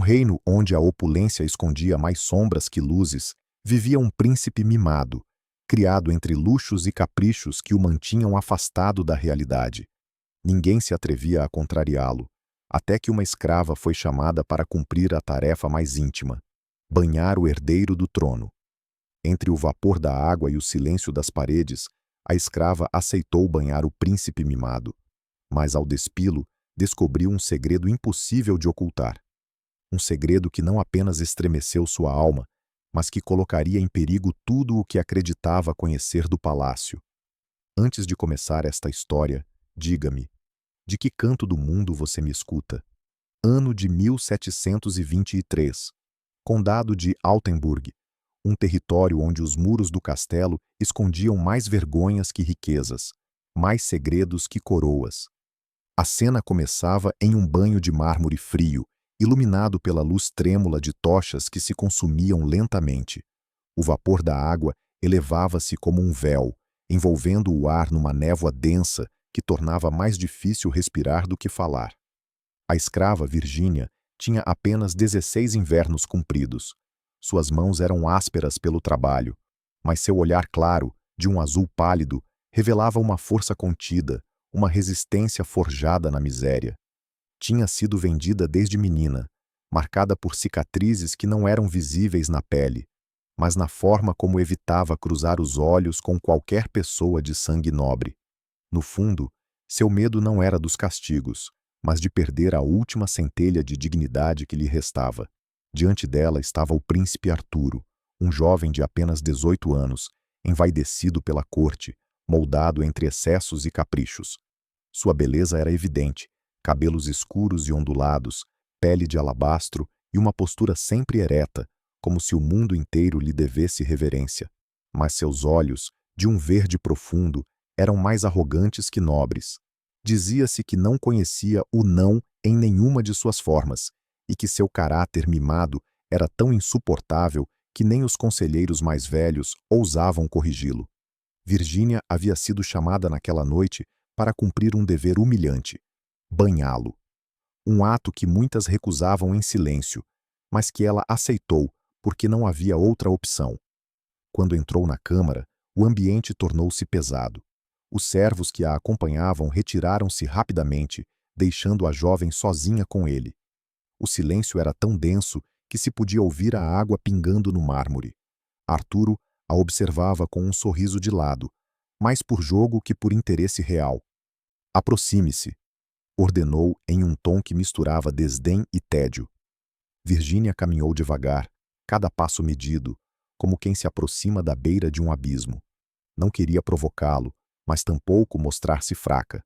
reino onde a opulência escondia mais sombras que luzes, vivia um príncipe mimado, criado entre luxos e caprichos que o mantinham afastado da realidade. Ninguém se atrevia a contrariá-lo, até que uma escrava foi chamada para cumprir a tarefa mais íntima: banhar o herdeiro do trono. Entre o vapor da água e o silêncio das paredes, a escrava aceitou banhar o príncipe mimado, mas ao despí-lo, descobriu um segredo impossível de ocultar. Um segredo que não apenas estremeceu sua alma, mas que colocaria em perigo tudo o que acreditava conhecer do palácio. Antes de começar esta história, diga-me, de que canto do mundo você me escuta? Ano de 1723. Condado de Altenburg, um território onde os muros do castelo escondiam mais vergonhas que riquezas, mais segredos que coroas. A cena começava em um banho de mármore frio, iluminado pela luz trêmula de tochas que se consumiam lentamente. O vapor da água elevava-se como um véu, envolvendo o ar numa névoa densa que tornava mais difícil respirar do que falar. A escrava Virgínia tinha apenas 16 invernos cumpridos. Suas mãos eram ásperas pelo trabalho, mas seu olhar claro, de um azul pálido, revelava uma força contida, uma resistência forjada na miséria. Tinha sido vendida desde menina, marcada por cicatrizes que não eram visíveis na pele, mas na forma como evitava cruzar os olhos com qualquer pessoa de sangue nobre. No fundo, seu medo não era dos castigos, mas de perder a última centelha de dignidade que lhe restava. Diante dela estava o príncipe Arturo, um jovem de apenas 18 anos, envaidecido pela corte, moldado entre excessos e caprichos. Sua beleza era evidente: cabelos escuros e ondulados, pele de alabastro e uma postura sempre ereta, como se o mundo inteiro lhe devesse reverência. Mas seus olhos, de um verde profundo, eram mais arrogantes que nobres. Dizia-se que não conhecia o não em nenhuma de suas formas, e que seu caráter mimado era tão insuportável que nem os conselheiros mais velhos ousavam corrigi-lo. Virgínia havia sido chamada naquela noite para cumprir um dever humilhante: banhá-lo. Um ato que muitas recusavam em silêncio, mas que ela aceitou porque não havia outra opção. Quando entrou na câmara, o ambiente tornou-se pesado. Os servos que a acompanhavam retiraram-se rapidamente, deixando a jovem sozinha com ele. O silêncio era tão denso que se podia ouvir a água pingando no mármore. Arturo a observava com um sorriso de lado, mais por jogo que por interesse real. Aproxime-se, ordenou em um tom que misturava desdém e tédio. Virgínia caminhou devagar, cada passo medido, como quem se aproxima da beira de um abismo. Não queria provocá-lo, mas tampouco mostrar-se fraca.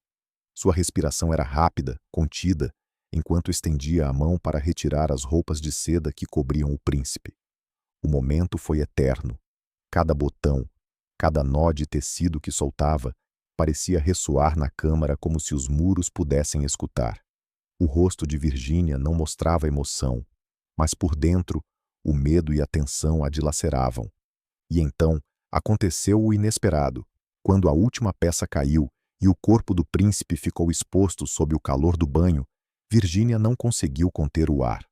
Sua respiração era rápida, contida, enquanto estendia a mão para retirar as roupas de seda que cobriam o príncipe. O momento foi eterno. Cada botão, cada nó de tecido que soltava, parecia ressoar na câmara como se os muros pudessem escutar. O rosto de Virgínia não mostrava emoção, mas por dentro, o medo e a tensão a dilaceravam. E então, aconteceu o inesperado. Quando a última peça caiu e o corpo do príncipe ficou exposto sob o calor do banho, Virgínia não conseguiu conter o ar.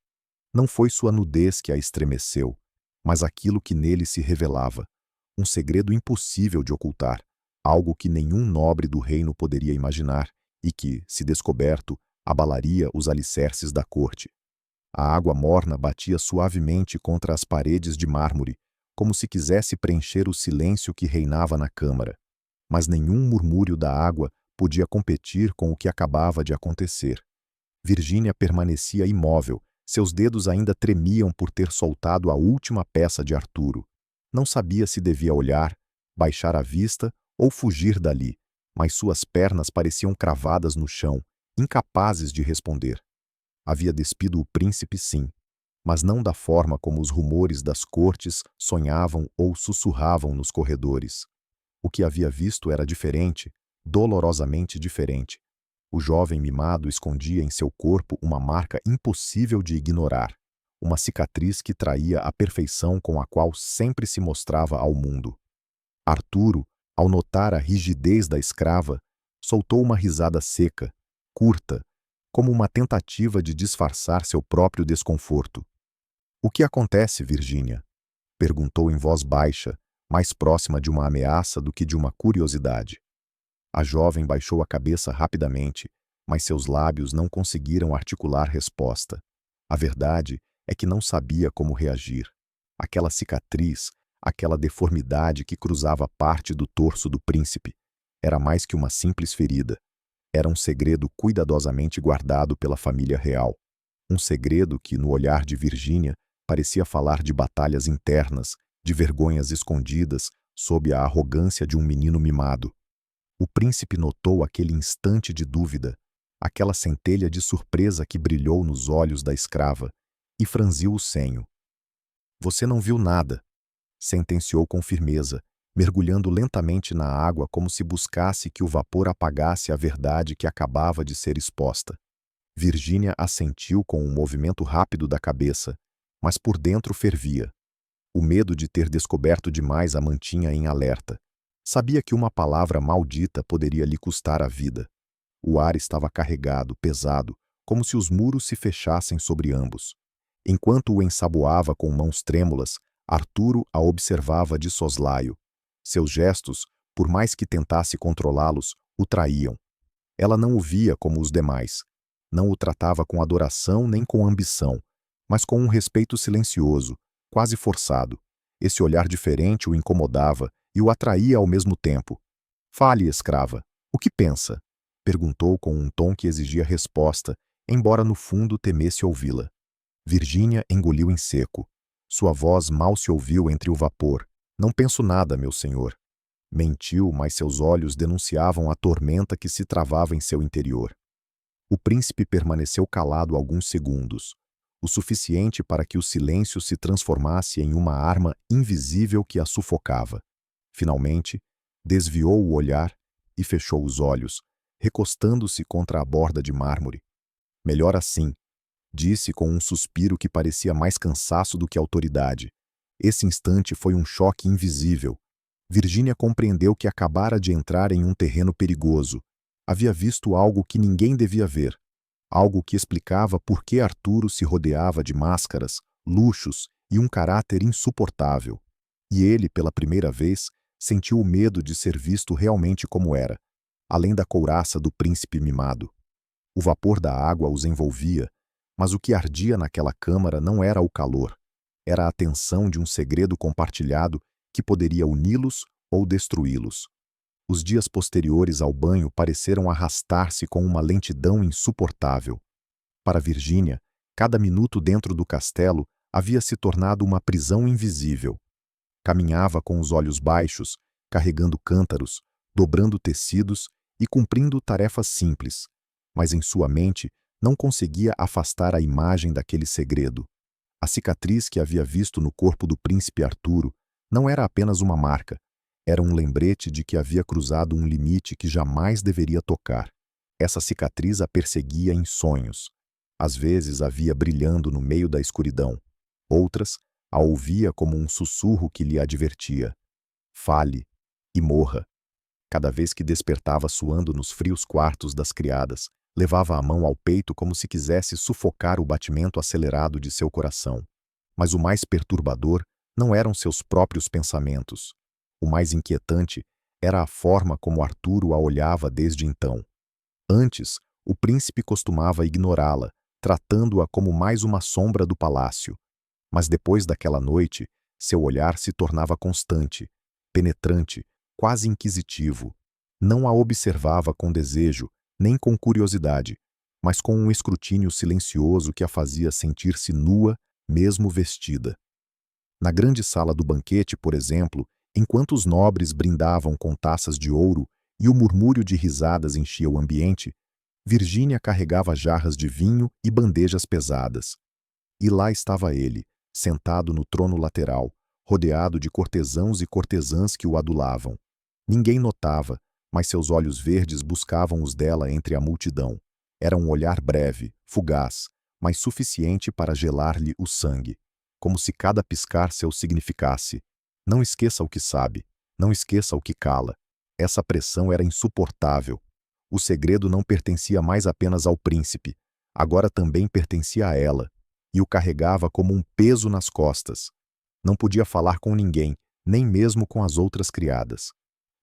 Não foi sua nudez que a estremeceu, mas aquilo que nele se revelava, um segredo impossível de ocultar, algo que nenhum nobre do reino poderia imaginar e que, se descoberto, abalaria os alicerces da corte. A água morna batia suavemente contra as paredes de mármore, como se quisesse preencher o silêncio que reinava na câmara. Mas nenhum murmúrio da água podia competir com o que acabava de acontecer. Virgínia permanecia imóvel, seus dedos ainda tremiam por ter soltado a última peça de Arturo. Não sabia se devia olhar, baixar a vista ou fugir dali, mas suas pernas pareciam cravadas no chão, incapazes de responder. Havia despido o príncipe, sim, mas não da forma como os rumores das cortes sonhavam ou sussurravam nos corredores. O que havia visto era diferente, dolorosamente diferente. O jovem mimado escondia em seu corpo uma marca impossível de ignorar, uma cicatriz que traía a perfeição com a qual sempre se mostrava ao mundo. Arturo, ao notar a rigidez da escrava, soltou uma risada seca, curta, como uma tentativa de disfarçar seu próprio desconforto. "O que acontece, Virgínia?" perguntou em voz baixa, mais próxima de uma ameaça do que de uma curiosidade. A jovem baixou a cabeça rapidamente, mas seus lábios não conseguiram articular resposta. A verdade é que não sabia como reagir. Aquela cicatriz, aquela deformidade que cruzava parte do torso do príncipe, era mais que uma simples ferida. Era um segredo cuidadosamente guardado pela família real. Um segredo que, no olhar de Virgínia, parecia falar de batalhas internas, de vergonhas escondidas, sob a arrogância de um menino mimado. O príncipe notou aquele instante de dúvida, aquela centelha de surpresa que brilhou nos olhos da escrava, e franziu o senho. "Você não viu nada", sentenciou com firmeza, mergulhando lentamente na água como se buscasse que o vapor apagasse a verdade que acabava de ser exposta. Virgínia assentiu com um movimento rápido da cabeça, mas por dentro fervia. O medo de ter descoberto demais a mantinha em alerta. Sabia que uma palavra maldita poderia lhe custar a vida. O ar estava carregado, pesado, como se os muros se fechassem sobre ambos. Enquanto o ensaboava com mãos trêmulas, Arturo a observava de soslaio. Seus gestos, por mais que tentasse controlá-los, o traíam. Ela não o via como os demais. Não o tratava com adoração nem com ambição, mas com um respeito silencioso, quase forçado. Esse olhar diferente o incomodava e o atraía ao mesmo tempo. "Fale, escrava. O que pensa?" perguntou com um tom que exigia resposta, embora no fundo temesse ouvi-la. Virgínia engoliu em seco. Sua voz mal se ouviu entre o vapor. "Não penso nada, meu senhor." Mentiu, mas seus olhos denunciavam a tormenta que se travava em seu interior. O príncipe permaneceu calado alguns segundos, o suficiente para que o silêncio se transformasse em uma arma invisível que a sufocava. Finalmente, desviou o olhar e fechou os olhos, recostando-se contra a borda de mármore. "Melhor assim", disse com um suspiro que parecia mais cansaço do que autoridade. Esse instante foi um choque invisível. Virgínia compreendeu que acabara de entrar em um terreno perigoso. Havia visto algo que ninguém devia ver. Algo que explicava por que Arturo se rodeava de máscaras, luxos e um caráter insuportável. E ele, pela primeira vez, sentiu o medo de ser visto realmente como era, além da couraça do príncipe mimado. O vapor da água os envolvia, mas o que ardia naquela câmara não era o calor. Era a tensão de um segredo compartilhado que poderia uni-los ou destruí-los. Os dias posteriores ao banho pareceram arrastar-se com uma lentidão insuportável. Para Virgínia, cada minuto dentro do castelo havia se tornado uma prisão invisível. Caminhava com os olhos baixos, carregando cântaros, dobrando tecidos e cumprindo tarefas simples, mas em sua mente não conseguia afastar a imagem daquele segredo. A cicatriz que havia visto no corpo do príncipe Arturo não era apenas uma marca, era um lembrete de que havia cruzado um limite que jamais deveria tocar. Essa cicatriz a perseguia em sonhos. Às vezes a via brilhando no meio da escuridão. Outras, a ouvia como um sussurro que lhe advertia: "Fale e morra." Cada vez que despertava suando nos frios quartos das criadas, levava a mão ao peito como se quisesse sufocar o batimento acelerado de seu coração. Mas o mais perturbador não eram seus próprios pensamentos. O mais inquietante era a forma como Arturo a olhava desde então. Antes, o príncipe costumava ignorá-la, tratando-a como mais uma sombra do palácio. Mas depois daquela noite, seu olhar se tornava constante, penetrante, quase inquisitivo. Não a observava com desejo, nem com curiosidade, mas com um escrutínio silencioso que a fazia sentir-se nua, mesmo vestida. Na grande sala do banquete, por exemplo, enquanto os nobres brindavam com taças de ouro e o murmúrio de risadas enchia o ambiente, Virgínia carregava jarras de vinho e bandejas pesadas. E lá estava ele, sentado no trono lateral, rodeado de cortesãos e cortesãs que o adulavam. Ninguém notava, mas seus olhos verdes buscavam os dela entre a multidão. Era um olhar breve, fugaz, mas suficiente para gelar-lhe o sangue, como se cada piscar seu significasse: não esqueça o que sabe, não esqueça o que cala. Essa pressão era insuportável. O segredo não pertencia mais apenas ao príncipe, agora também pertencia a ela, e o carregava como um peso nas costas. Não podia falar com ninguém, nem mesmo com as outras criadas.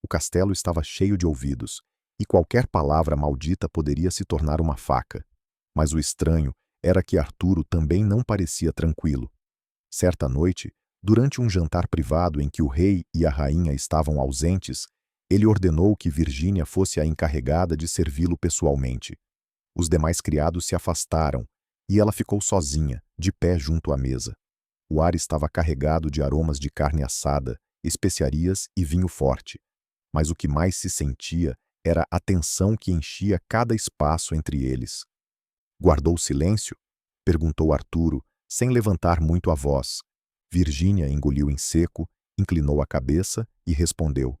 O castelo estava cheio de ouvidos, e qualquer palavra maldita poderia se tornar uma faca. Mas o estranho era que Arturo também não parecia tranquilo. Certa noite, durante um jantar privado em que o rei e a rainha estavam ausentes, ele ordenou que Virgínia fosse a encarregada de servi-lo pessoalmente. Os demais criados se afastaram, e ela ficou sozinha, de pé junto à mesa. O ar estava carregado de aromas de carne assada, especiarias e vinho forte. Mas o que mais se sentia era a tensão que enchia cada espaço entre eles. Guardou silêncio? Perguntou Arturo, sem levantar muito a voz. Virgínia engoliu em seco, inclinou a cabeça e respondeu: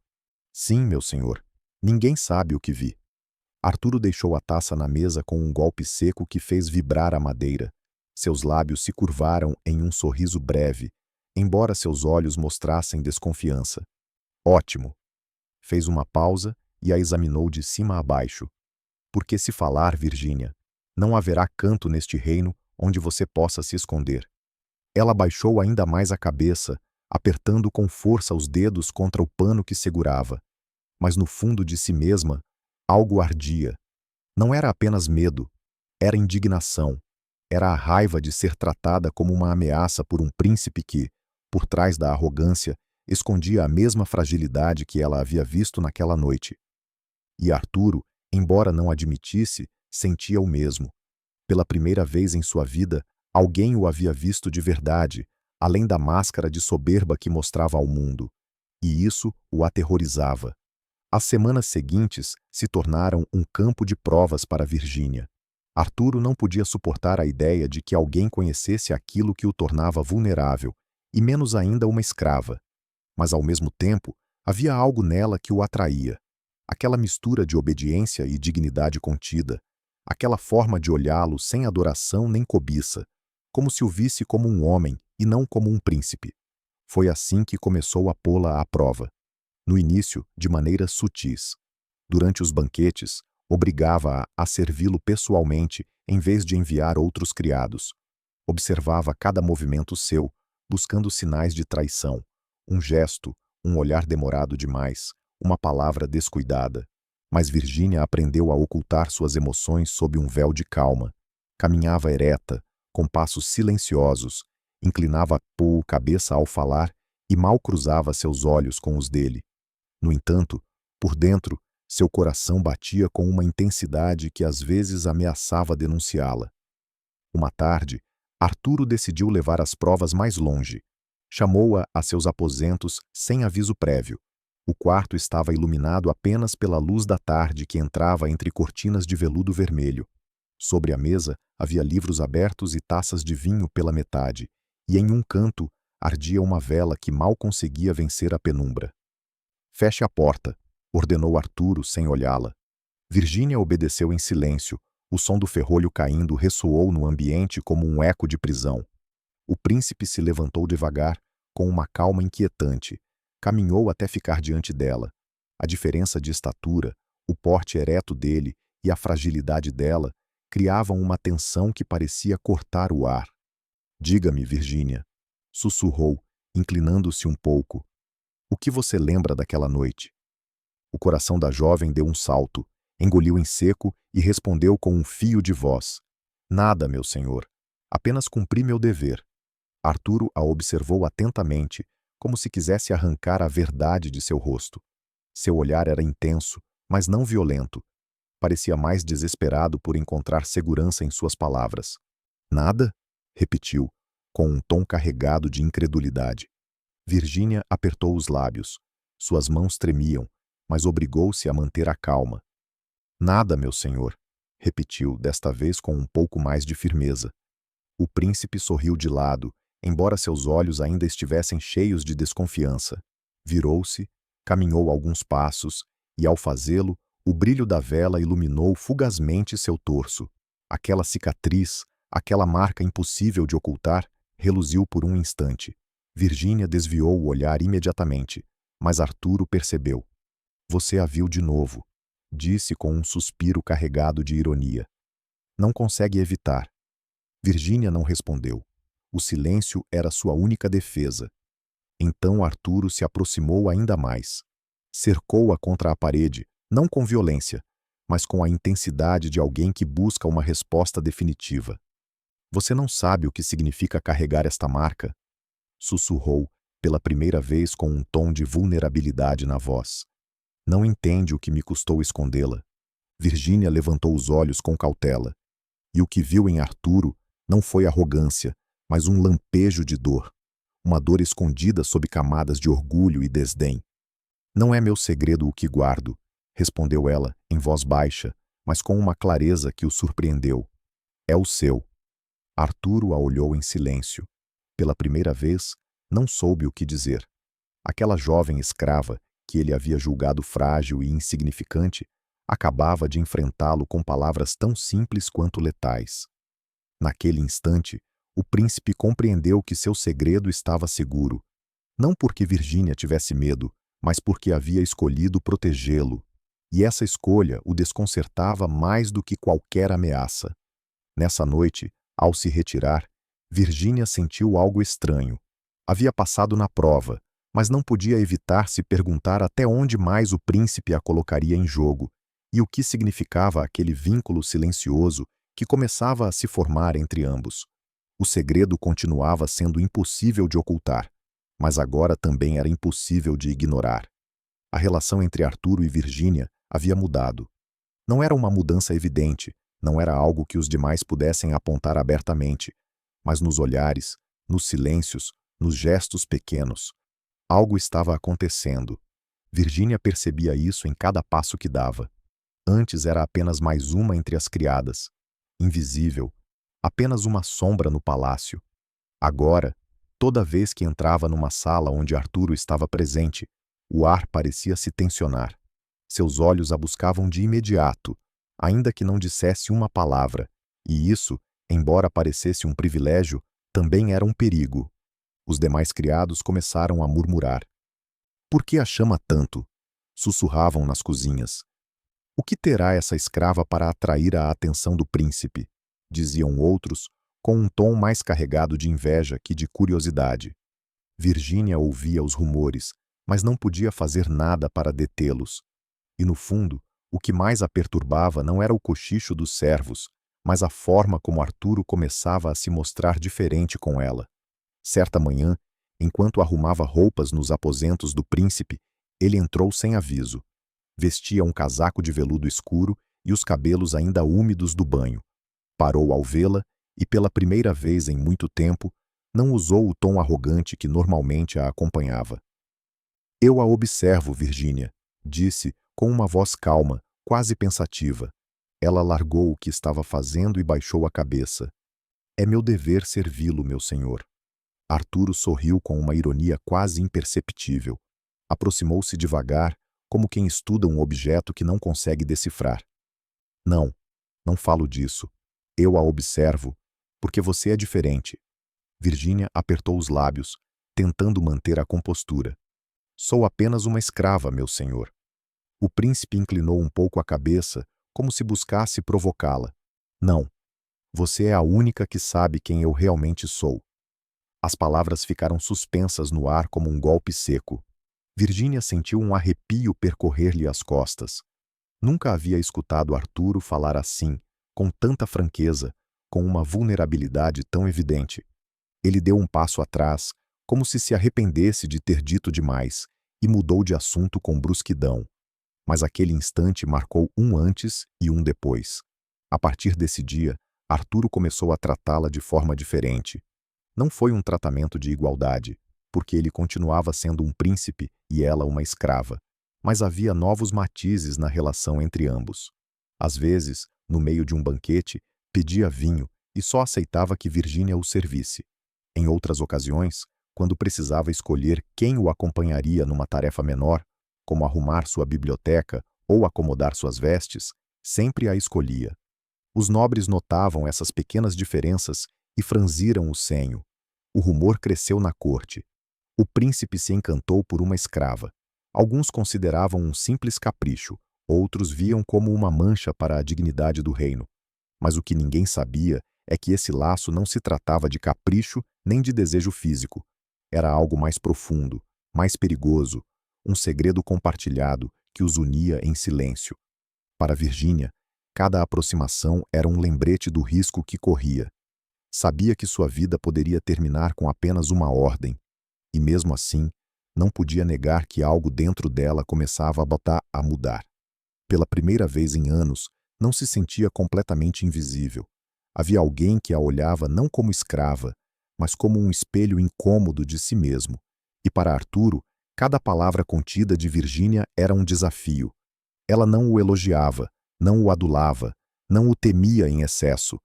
Sim, meu senhor. Ninguém sabe o que vi. Arturo deixou a taça na mesa com um golpe seco que fez vibrar a madeira. Seus lábios se curvaram em um sorriso breve, embora seus olhos mostrassem desconfiança. Ótimo. Fez uma pausa e a examinou de cima a baixo. Porque se falar, Virgínia, não haverá canto neste reino onde você possa se esconder. Ela baixou ainda mais a cabeça, apertando com força os dedos contra o pano que segurava. Mas no fundo de si mesma, algo ardia. Não era apenas medo, era indignação. Era a raiva de ser tratada como uma ameaça por um príncipe que, por trás da arrogância, escondia a mesma fragilidade que ela havia visto naquela noite. E Arturo, embora não admitisse, sentia o mesmo. Pela primeira vez em sua vida, alguém o havia visto de verdade, além da máscara de soberba que mostrava ao mundo. E isso o aterrorizava. As semanas seguintes se tornaram um campo de provas para Virgínia. Arturo não podia suportar a ideia de que alguém conhecesse aquilo que o tornava vulnerável, e menos ainda uma escrava. Mas, ao mesmo tempo, havia algo nela que o atraía. Aquela mistura de obediência e dignidade contida, aquela forma de olhá-lo sem adoração nem cobiça, como se o visse como um homem e não como um príncipe. Foi assim que começou a pô-la à prova. No início, de maneiras sutis. Durante os banquetes, obrigava-a a servi-lo pessoalmente em vez de enviar outros criados. Observava cada movimento seu, buscando sinais de traição. Um gesto, um olhar demorado demais, uma palavra descuidada. Mas Virgínia aprendeu a ocultar suas emoções sob um véu de calma. Caminhava ereta, com passos silenciosos, inclinava a cabeça ao falar e mal cruzava seus olhos com os dele. No entanto, por dentro, seu coração batia com uma intensidade que às vezes ameaçava denunciá-la. Uma tarde, Arturo decidiu levar as provas mais longe. Chamou-a a seus aposentos sem aviso prévio. O quarto estava iluminado apenas pela luz da tarde que entrava entre cortinas de veludo vermelho. Sobre a mesa havia livros abertos e taças de vinho pela metade, e em um canto ardia uma vela que mal conseguia vencer a penumbra. Feche a porta, ordenou Arturo sem olhá-la. Virgínia obedeceu em silêncio. O som do ferrolho caindo ressoou no ambiente como um eco de prisão. O príncipe se levantou devagar, com uma calma inquietante. Caminhou até ficar diante dela. A diferença de estatura, o porte ereto dele e a fragilidade dela criavam uma tensão que parecia cortar o ar. Diga-me, Virgínia, sussurrou, inclinando-se um pouco. O que você lembra daquela noite? O coração da jovem deu um salto, engoliu em seco e respondeu com um fio de voz. Nada, meu senhor. Apenas cumpri meu dever. Arturo a observou atentamente, como se quisesse arrancar a verdade de seu rosto. Seu olhar era intenso, mas não violento. Parecia mais desesperado por encontrar segurança em suas palavras. Nada? Repetiu, com um tom carregado de incredulidade. Virgínia apertou os lábios. Suas mãos tremiam, mas obrigou-se a manter a calma. Nada, meu senhor, repetiu, desta vez com um pouco mais de firmeza. O príncipe sorriu de lado, embora seus olhos ainda estivessem cheios de desconfiança. Virou-se, caminhou alguns passos, e ao fazê-lo, o brilho da vela iluminou fugazmente seu torso. Aquela cicatriz, aquela marca impossível de ocultar, reluziu por um instante. Virgínia desviou o olhar imediatamente, mas Arturo percebeu. Você a viu de novo, disse com um suspiro carregado de ironia. Não consegue evitar. Virgínia não respondeu. O silêncio era sua única defesa. Então Arturo se aproximou ainda mais. Cercou-a contra a parede, não com violência, mas com a intensidade de alguém que busca uma resposta definitiva. Você não sabe o que significa carregar esta marca? Sussurrou, pela primeira vez com um tom de vulnerabilidade na voz. Não entende o que me custou escondê-la. Virgínia levantou os olhos com cautela. E o que viu em Arturo não foi arrogância, mas um lampejo de dor. Uma dor escondida sob camadas de orgulho e desdém. Não é meu segredo o que guardo, respondeu ela, em voz baixa, mas com uma clareza que o surpreendeu. É o seu. Arturo a olhou em silêncio. Pela primeira vez, não soube o que dizer. Aquela jovem escrava, que ele havia julgado frágil e insignificante, acabava de enfrentá-lo com palavras tão simples quanto letais. Naquele instante, o príncipe compreendeu que seu segredo estava seguro, não porque Virgínia tivesse medo, mas porque havia escolhido protegê-lo, e essa escolha o desconcertava mais do que qualquer ameaça. Nessa noite, ao se retirar, Virgínia sentiu algo estranho. Havia passado na prova, mas não podia evitar se perguntar até onde mais o príncipe a colocaria em jogo, e o que significava aquele vínculo silencioso que começava a se formar entre ambos. O segredo continuava sendo impossível de ocultar, mas agora também era impossível de ignorar. A relação entre Arturo e Virgínia havia mudado. Não era uma mudança evidente, não era algo que os demais pudessem apontar abertamente, mas nos olhares, nos silêncios, nos gestos pequenos. Algo estava acontecendo. Virgínia percebia isso em cada passo que dava. Antes era apenas mais uma entre as criadas, invisível, apenas uma sombra no palácio. Agora, toda vez que entrava numa sala onde Arturo estava presente, o ar parecia se tensionar. Seus olhos a buscavam de imediato, ainda que não dissesse uma palavra, e isso, embora parecesse um privilégio, também era um perigo. Os demais criados começaram a murmurar. Por que a chama tanto? Sussurravam nas cozinhas. O que terá essa escrava para atrair a atenção do príncipe? Diziam outros, com um tom mais carregado de inveja que de curiosidade. Virgínia ouvia os rumores, mas não podia fazer nada para detê-los. E no fundo, o que mais a perturbava não era o cochicho dos servos, mas a forma como Arturo começava a se mostrar diferente com ela. Certa manhã, enquanto arrumava roupas nos aposentos do príncipe, ele entrou sem aviso. Vestia um casaco de veludo escuro e os cabelos ainda úmidos do banho. Parou ao vê-la e, pela primeira vez em muito tempo, não usou o tom arrogante que normalmente a acompanhava. Eu a observo, Virgínia, disse, com uma voz calma, quase pensativa. Ela largou o que estava fazendo e baixou a cabeça. É meu dever servi-lo, meu senhor. Arturo sorriu com uma ironia quase imperceptível. Aproximou-se devagar, como quem estuda um objeto que não consegue decifrar. Não, não falo disso. Eu a observo, porque você é diferente. Virgínia apertou os lábios, tentando manter a compostura. Sou apenas uma escrava, meu senhor. O príncipe inclinou um pouco a cabeça, como se buscasse provocá-la. Não, você é a única que sabe quem eu realmente sou. As palavras ficaram suspensas no ar como um golpe seco. Virgínia sentiu um arrepio percorrer-lhe as costas. Nunca havia escutado Arturo falar assim, com tanta franqueza, com uma vulnerabilidade tão evidente. Ele deu um passo atrás, como se arrependesse de ter dito demais, e mudou de assunto com brusquidão. Mas aquele instante marcou um antes e um depois. A partir desse dia, Arturo começou a tratá-la de forma diferente. Não foi um tratamento de igualdade, porque ele continuava sendo um príncipe e ela uma escrava, mas havia novos matizes na relação entre ambos. Às vezes, no meio de um banquete, pedia vinho e só aceitava que Virgínia o servisse. Em outras ocasiões, quando precisava escolher quem o acompanharia numa tarefa menor, como arrumar sua biblioteca ou acomodar suas vestes, sempre a escolhia. Os nobres notavam essas pequenas diferenças e franziram o senho. O rumor cresceu na corte. O príncipe se encantou por uma escrava. Alguns consideravam um simples capricho, outros viam como uma mancha para a dignidade do reino. Mas o que ninguém sabia é que esse laço não se tratava de capricho nem de desejo físico. Era algo mais profundo, mais perigoso, um segredo compartilhado que os unia em silêncio. Para Virginia, cada aproximação era um lembrete do risco que corria. Sabia que sua vida poderia terminar com apenas uma ordem, e mesmo assim, não podia negar que algo dentro dela começava a botar a mudar. Pela primeira vez em anos, não se sentia completamente invisível. Havia alguém que a olhava não como escrava, mas como um espelho incômodo de si mesmo. E para Arturo, cada palavra contida de Virginia era um desafio. Ela não o elogiava, não o adulava, não o temia em excesso.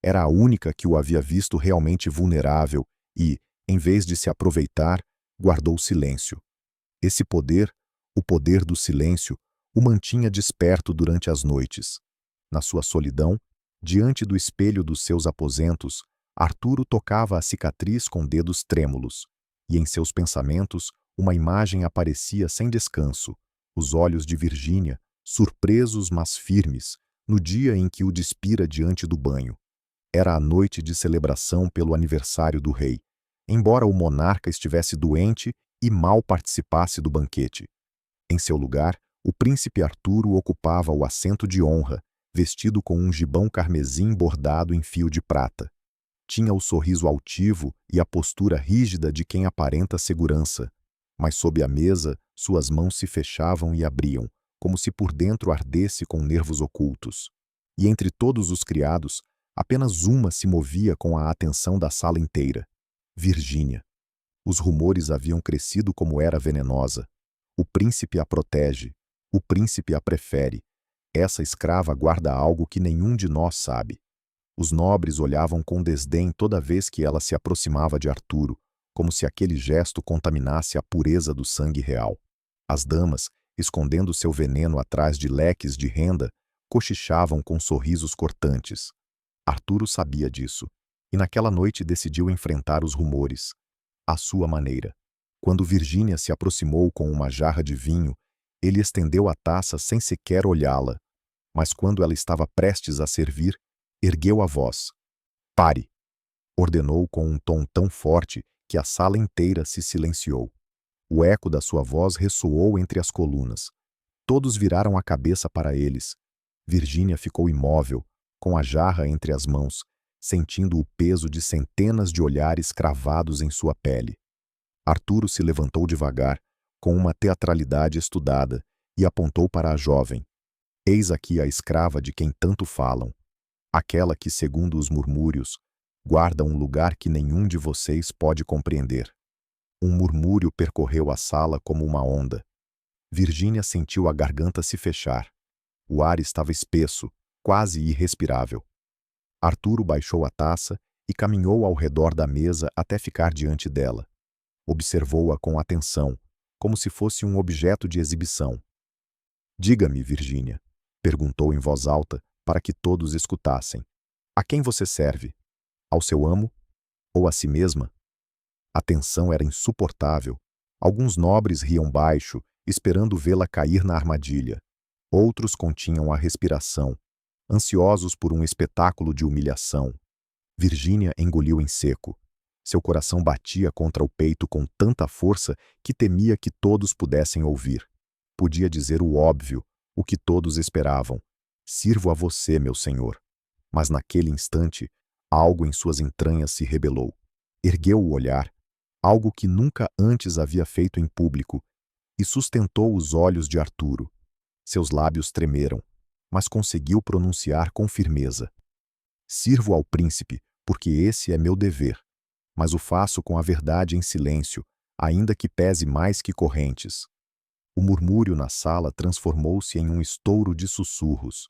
Era a única que o havia visto realmente vulnerável e, em vez de se aproveitar, guardou silêncio. Esse poder, o poder do silêncio, o mantinha desperto durante as noites. Na sua solidão, diante do espelho dos seus aposentos, Arturo tocava a cicatriz com dedos trêmulos, e em seus pensamentos uma imagem aparecia sem descanso, os olhos de Virginia, surpresos mas firmes, no dia em que o despira diante do banho. Era a noite de celebração pelo aniversário do rei, embora o monarca estivesse doente e mal participasse do banquete. Em seu lugar, o príncipe Arturo ocupava o assento de honra, vestido com um gibão carmesim bordado em fio de prata. Tinha o sorriso altivo e a postura rígida de quem aparenta segurança, mas sob a mesa suas mãos se fechavam e abriam, como se por dentro ardesse com nervos ocultos. E entre todos os criados, apenas uma se movia com a atenção da sala inteira: Virginia. Os rumores haviam crescido como era venenosa. O príncipe a protege. O príncipe a prefere. Essa escrava guarda algo que nenhum de nós sabe. Os nobres olhavam com desdém toda vez que ela se aproximava de Arturo, como se aquele gesto contaminasse a pureza do sangue real. As damas, escondendo seu veneno atrás de leques de renda, cochichavam com sorrisos cortantes. Arturo sabia disso, e naquela noite decidiu enfrentar os rumores, à sua maneira. Quando Virginia se aproximou com uma jarra de vinho, ele estendeu a taça sem sequer olhá-la, mas quando ela estava prestes a servir, ergueu a voz. "Pare!" ordenou com um tom tão forte que a sala inteira se silenciou. O eco da sua voz ressoou entre as colunas. Todos viraram a cabeça para eles. Virginia ficou imóvel, com a jarra entre as mãos, sentindo o peso de centenas de olhares cravados em sua pele. Arturo se levantou devagar, com uma teatralidade estudada, e apontou para a jovem. "Eis aqui a escrava de quem tanto falam. Aquela que, segundo os murmúrios, guarda um lugar que nenhum de vocês pode compreender." Um murmúrio percorreu a sala como uma onda. Virginia sentiu a garganta se fechar. O ar estava espesso, quase irrespirável. Arturo baixou a taça e caminhou ao redor da mesa até ficar diante dela. Observou-a com atenção, como se fosse um objeto de exibição. "Diga-me, Virginia", perguntou em voz alta para que todos escutassem. "A quem você serve? Ao seu amo? Ou a si mesma?" A tensão era insuportável. Alguns nobres riam baixo, esperando vê-la cair na armadilha. Outros continham a respiração, ansiosos por um espetáculo de humilhação. Virginia engoliu em seco. Seu coração batia contra o peito com tanta força que temia que todos pudessem ouvir. Podia dizer o óbvio, o que todos esperavam: "Sirvo a você, meu senhor." Mas naquele instante, algo em suas entranhas se rebelou. Ergueu o olhar, algo que nunca antes havia feito em público, e sustentou os olhos de Arturo. Seus lábios tremeram, mas conseguiu pronunciar com firmeza: "Sirvo ao príncipe, porque esse é meu dever, mas o faço com a verdade em silêncio, ainda que pese mais que correntes." O murmúrio na sala transformou-se em um estouro de sussurros.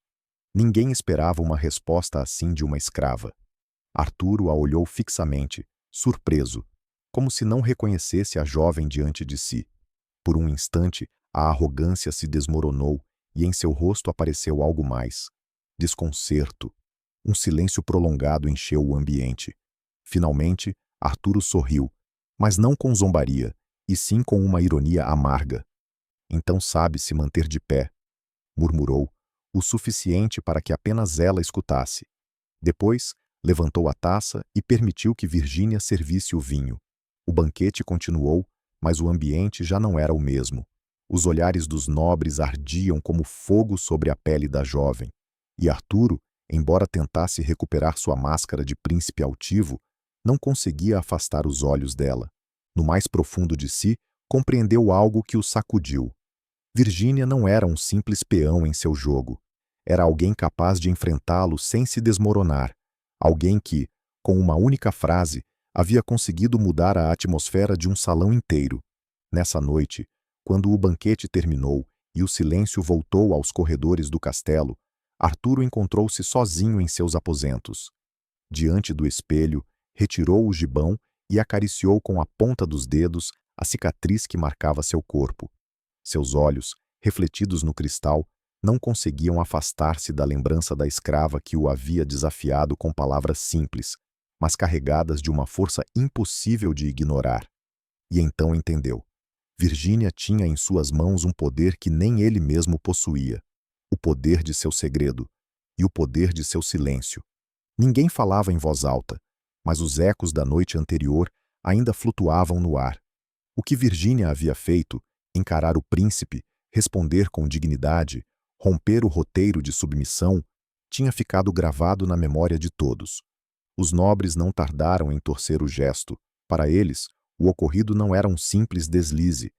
Ninguém esperava uma resposta assim de uma escrava. Arturo a olhou fixamente, surpreso, como se não reconhecesse a jovem diante de si. Por um instante, a arrogância se desmoronou e em seu rosto apareceu algo mais: desconcerto. Um silêncio prolongado encheu o ambiente. Finalmente, Arturo sorriu, mas não com zombaria, e sim com uma ironia amarga. "Então sabe se manter de pé", murmurou, o suficiente para que apenas ela escutasse. Depois, levantou a taça e permitiu que Virgínia servisse o vinho. O banquete continuou, mas o ambiente já não era o mesmo. Os olhares dos nobres ardiam como fogo sobre a pele da jovem, e Arturo, embora tentasse recuperar sua máscara de príncipe altivo, não conseguia afastar os olhos dela. No mais profundo de si, compreendeu algo que o sacudiu. Virgínia não era um simples peão em seu jogo. Era alguém capaz de enfrentá-lo sem se desmoronar. Alguém que, com uma única frase, havia conseguido mudar a atmosfera de um salão inteiro. Nessa noite, quando o banquete terminou e o silêncio voltou aos corredores do castelo, Arturo encontrou-se sozinho em seus aposentos. Diante do espelho, retirou o gibão e acariciou com a ponta dos dedos a cicatriz que marcava seu corpo. Seus olhos, refletidos no cristal, não conseguiam afastar-se da lembrança da escrava que o havia desafiado com palavras simples, mas carregadas de uma força impossível de ignorar. E então entendeu. Virgínia tinha em suas mãos um poder que nem ele mesmo possuía. O poder de seu segredo e o poder de seu silêncio. Ninguém falava em voz alta, mas os ecos da noite anterior ainda flutuavam no ar. O que Virgínia havia feito, encarar o príncipe, responder com dignidade, romper o roteiro de submissão, tinha ficado gravado na memória de todos. Os nobres não tardaram em torcer o gesto. Para eles, o ocorrido não era um simples deslize,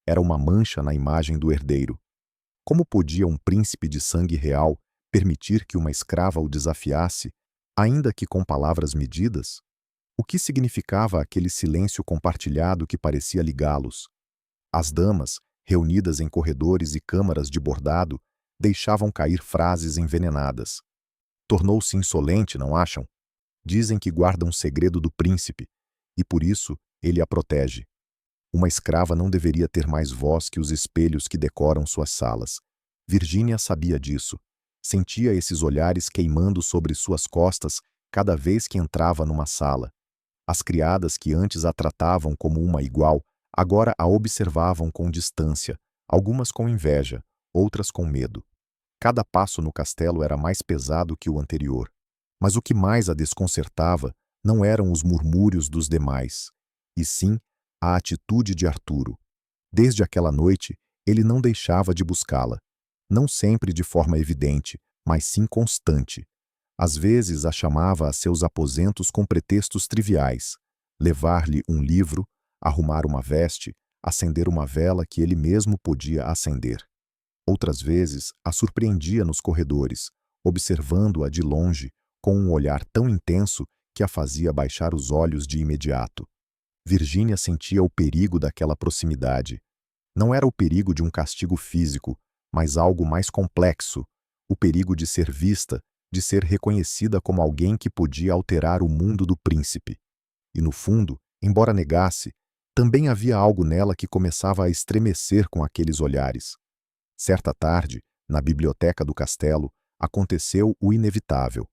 era uma mancha na imagem do herdeiro. Como podia um príncipe de sangue real permitir que uma escrava o desafiasse, ainda que com palavras medidas? O que significava aquele silêncio compartilhado que parecia ligá-los? As damas, reunidas em corredores e câmaras de bordado, deixavam cair frases envenenadas. Tornou-se insolente, não acham? Dizem que guarda um segredo do príncipe, e por isso ele a protege. Uma escrava não deveria ter mais voz que os espelhos que decoram suas salas. Virgínia sabia disso. Sentia esses olhares queimando sobre suas costas cada vez que entrava numa sala. As criadas que antes a tratavam como uma igual, agora a observavam com distância, algumas com inveja, outras com medo. Cada passo no castelo era mais pesado que o anterior. Mas o que mais a desconcertava não eram os murmúrios dos demais, e sim a atitude de Arturo. Desde aquela noite, ele não deixava de buscá-la. Não sempre de forma evidente, mas sim constante. Às vezes a chamava a seus aposentos com pretextos triviais. Levar-lhe um livro, arrumar uma veste, acender uma vela que ele mesmo podia acender. Outras vezes a surpreendia nos corredores, observando-a de longe, com um olhar tão intenso que a fazia baixar os olhos de imediato. Virgínia sentia o perigo daquela proximidade. Não era o perigo de um castigo físico, mas algo mais complexo, o perigo de ser vista, de ser reconhecida como alguém que podia alterar o mundo do príncipe. E no fundo, embora negasse, também havia algo nela que começava a estremecer com aqueles olhares. Certa tarde, na biblioteca do castelo, aconteceu o inevitável.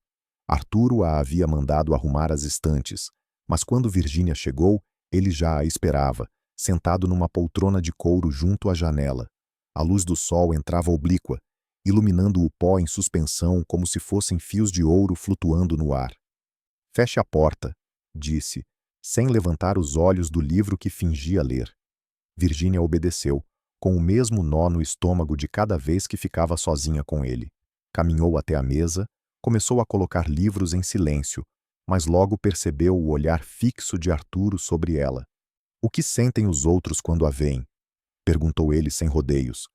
Arturo a havia mandado arrumar as estantes, mas quando Virgínia chegou, ele já a esperava, sentado numa poltrona de couro junto à janela. A luz do sol entrava oblíqua, iluminando o pó em suspensão como se fossem fios de ouro flutuando no ar. "Feche a porta", disse, sem levantar os olhos do livro que fingia ler. Virgínia obedeceu, com o mesmo nó no estômago de cada vez que ficava sozinha com ele. Caminhou até a mesa, começou a colocar livros em silêncio, mas logo percebeu o olhar fixo de Arturo sobre ela. "O que sentem os outros quando a veem?" perguntou ele sem rodeios.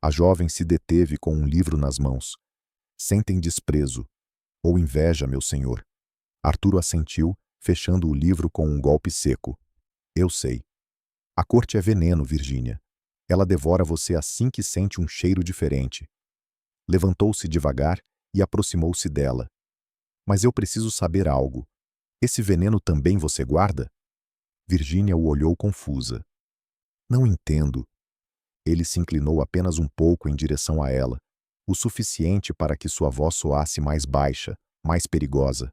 A jovem se deteve com um livro nas mãos. "Sentem desprezo, ou inveja, meu senhor." Arturo assentiu, fechando o livro com um golpe seco. "Eu sei. A corte é veneno, Virgínia. Ela devora você assim que sente um cheiro diferente." Levantou-se devagar e aproximou-se dela. "Mas eu preciso saber algo. Esse veneno também você guarda?" Virgínia o olhou confusa. "Não entendo." Ele se inclinou apenas um pouco em direção a ela, o suficiente para que sua voz soasse mais baixa, mais perigosa.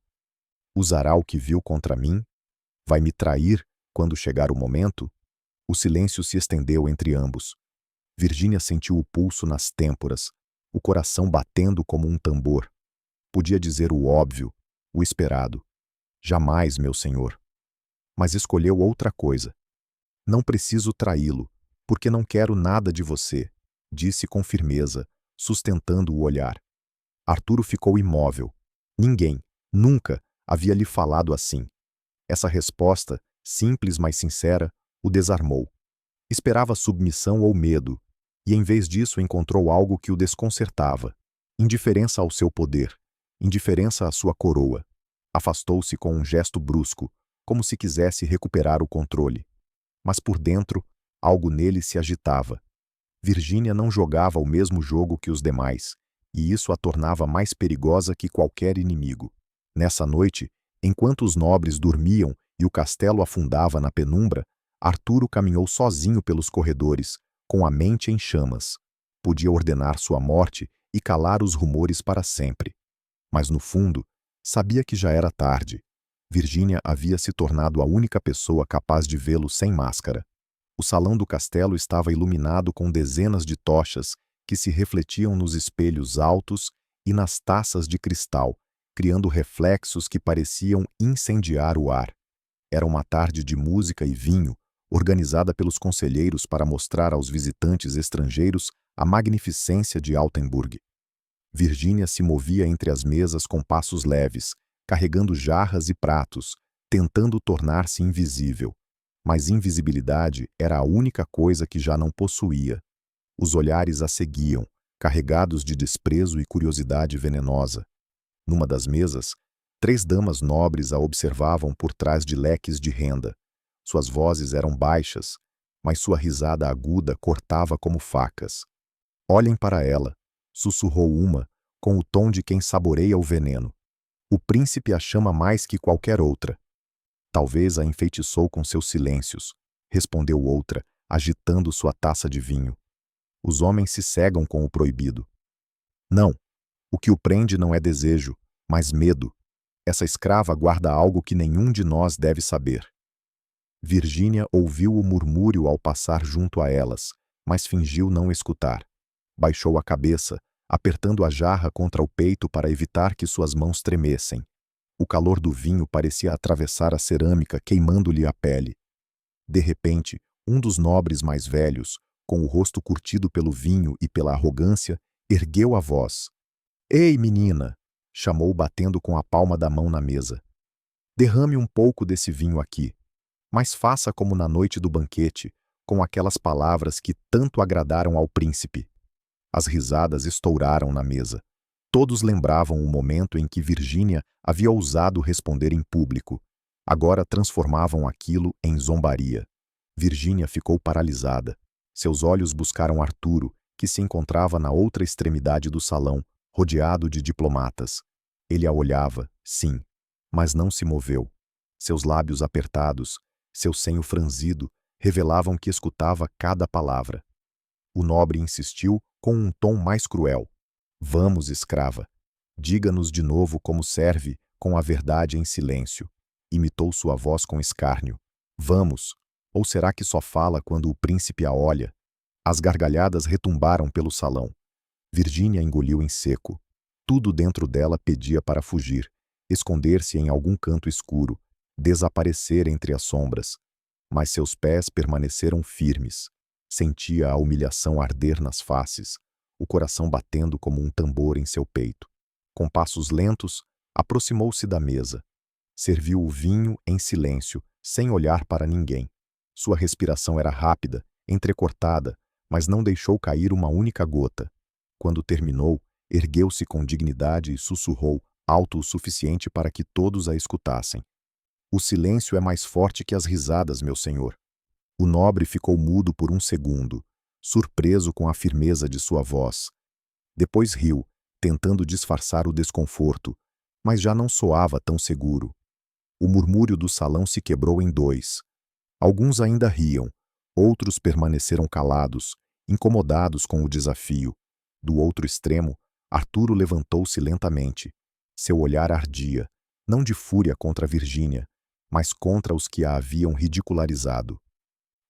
"Usará o que viu contra mim? Vai me trair quando chegar o momento?" O silêncio se estendeu entre ambos. Virgínia sentiu o pulso nas têmporas, o coração batendo como um tambor. Podia dizer o óbvio, O esperado. Jamais, meu senhor. Mas escolheu outra coisa. Não preciso traí-lo, porque não quero nada de você, disse com firmeza, sustentando o olhar. Arturo ficou imóvel. Ninguém, nunca, havia lhe falado assim. Essa resposta, simples mas sincera, o desarmou. Esperava submissão ou medo, e em vez disso encontrou algo que o desconcertava. Indiferença ao seu poder, indiferença à sua coroa. Afastou-se com um gesto brusco, como se quisesse recuperar o controle. Mas por dentro, algo nele se agitava. Virgínia não jogava o mesmo jogo que os demais, e isso a tornava mais perigosa que qualquer inimigo. Nessa noite, enquanto os nobres dormiam e o castelo afundava na penumbra, Arturo caminhou sozinho pelos corredores, com a mente em chamas. Podia ordenar sua morte e calar os rumores para sempre. Mas no fundo, sabia que já era tarde. Virgínia havia se tornado a única pessoa capaz de vê-lo sem máscara. O salão do castelo estava iluminado com dezenas de tochas que se refletiam nos espelhos altos e nas taças de cristal, criando reflexos que pareciam incendiar o ar. Era uma tarde de música e vinho, organizada pelos conselheiros para mostrar aos visitantes estrangeiros a magnificência de Altenburg. Virgínia se movia entre as mesas com passos leves, carregando jarras e pratos, tentando tornar-se invisível. Mas invisibilidade era a única coisa que já não possuía. Os olhares a seguiam, carregados de desprezo e curiosidade venenosa. Numa das mesas, 3 damas nobres a observavam por trás de leques de renda. Suas vozes eram baixas, mas sua risada aguda cortava como facas. Olhem para ela, sussurrou uma, com o tom de quem saboreia o veneno. O príncipe a chama mais que qualquer outra. Talvez a enfeitiçou com seus silêncios, respondeu outra, agitando sua taça de vinho. Os homens se cegam com o proibido. Não, o que o prende não é desejo, mas medo. Essa escrava guarda algo que nenhum de nós deve saber. Virgínia ouviu o murmúrio ao passar junto a elas, mas fingiu não escutar. Baixou a cabeça, apertando a jarra contra o peito para evitar que suas mãos tremessem. O calor do vinho parecia atravessar a cerâmica, queimando-lhe a pele. De repente, um dos nobres mais velhos, com o rosto curtido pelo vinho e pela arrogância, ergueu a voz. Ei, menina! Chamou batendo com a palma da mão na mesa. Derrame um pouco desse vinho aqui, mas faça como na noite do banquete, com aquelas palavras que tanto agradaram ao príncipe. As risadas estouraram na mesa. Todos lembravam o momento em que Virgínia havia ousado responder em público. Agora transformavam aquilo em zombaria. Virgínia ficou paralisada. Seus olhos buscaram Arturo, que se encontrava na outra extremidade do salão, rodeado de diplomatas. Ele a olhava, sim, mas não se moveu. Seus lábios apertados, seu senho franzido, revelavam que escutava cada palavra. O nobre insistiu com um tom mais cruel. Vamos, escrava. Diga-nos de novo como serve, com a verdade em silêncio. Imitou sua voz com escárnio. Vamos. Ou será que só fala quando o príncipe a olha? As gargalhadas retumbaram pelo salão. Virgínia engoliu em seco. Tudo dentro dela pedia para fugir, esconder-se em algum canto escuro, desaparecer entre as sombras. Mas seus pés permaneceram firmes. Sentia a humilhação arder nas faces, o coração batendo como um tambor em seu peito. Com passos lentos, aproximou-se da mesa. Serviu o vinho em silêncio, sem olhar para ninguém. Sua respiração era rápida, entrecortada, mas não deixou cair uma única gota. Quando terminou, ergueu-se com dignidade e sussurrou, alto o suficiente para que todos a escutassem. O silêncio é mais forte que as risadas, meu senhor. O nobre ficou mudo por um segundo, surpreso com a firmeza de sua voz. Depois riu, tentando disfarçar o desconforto, mas já não soava tão seguro. O murmúrio do salão se quebrou em 2. Alguns ainda riam, outros permaneceram calados, incomodados com o desafio. Do outro extremo, Arturo levantou-se lentamente. Seu olhar ardia, não de fúria contra Virgínia, mas contra os que a haviam ridicularizado.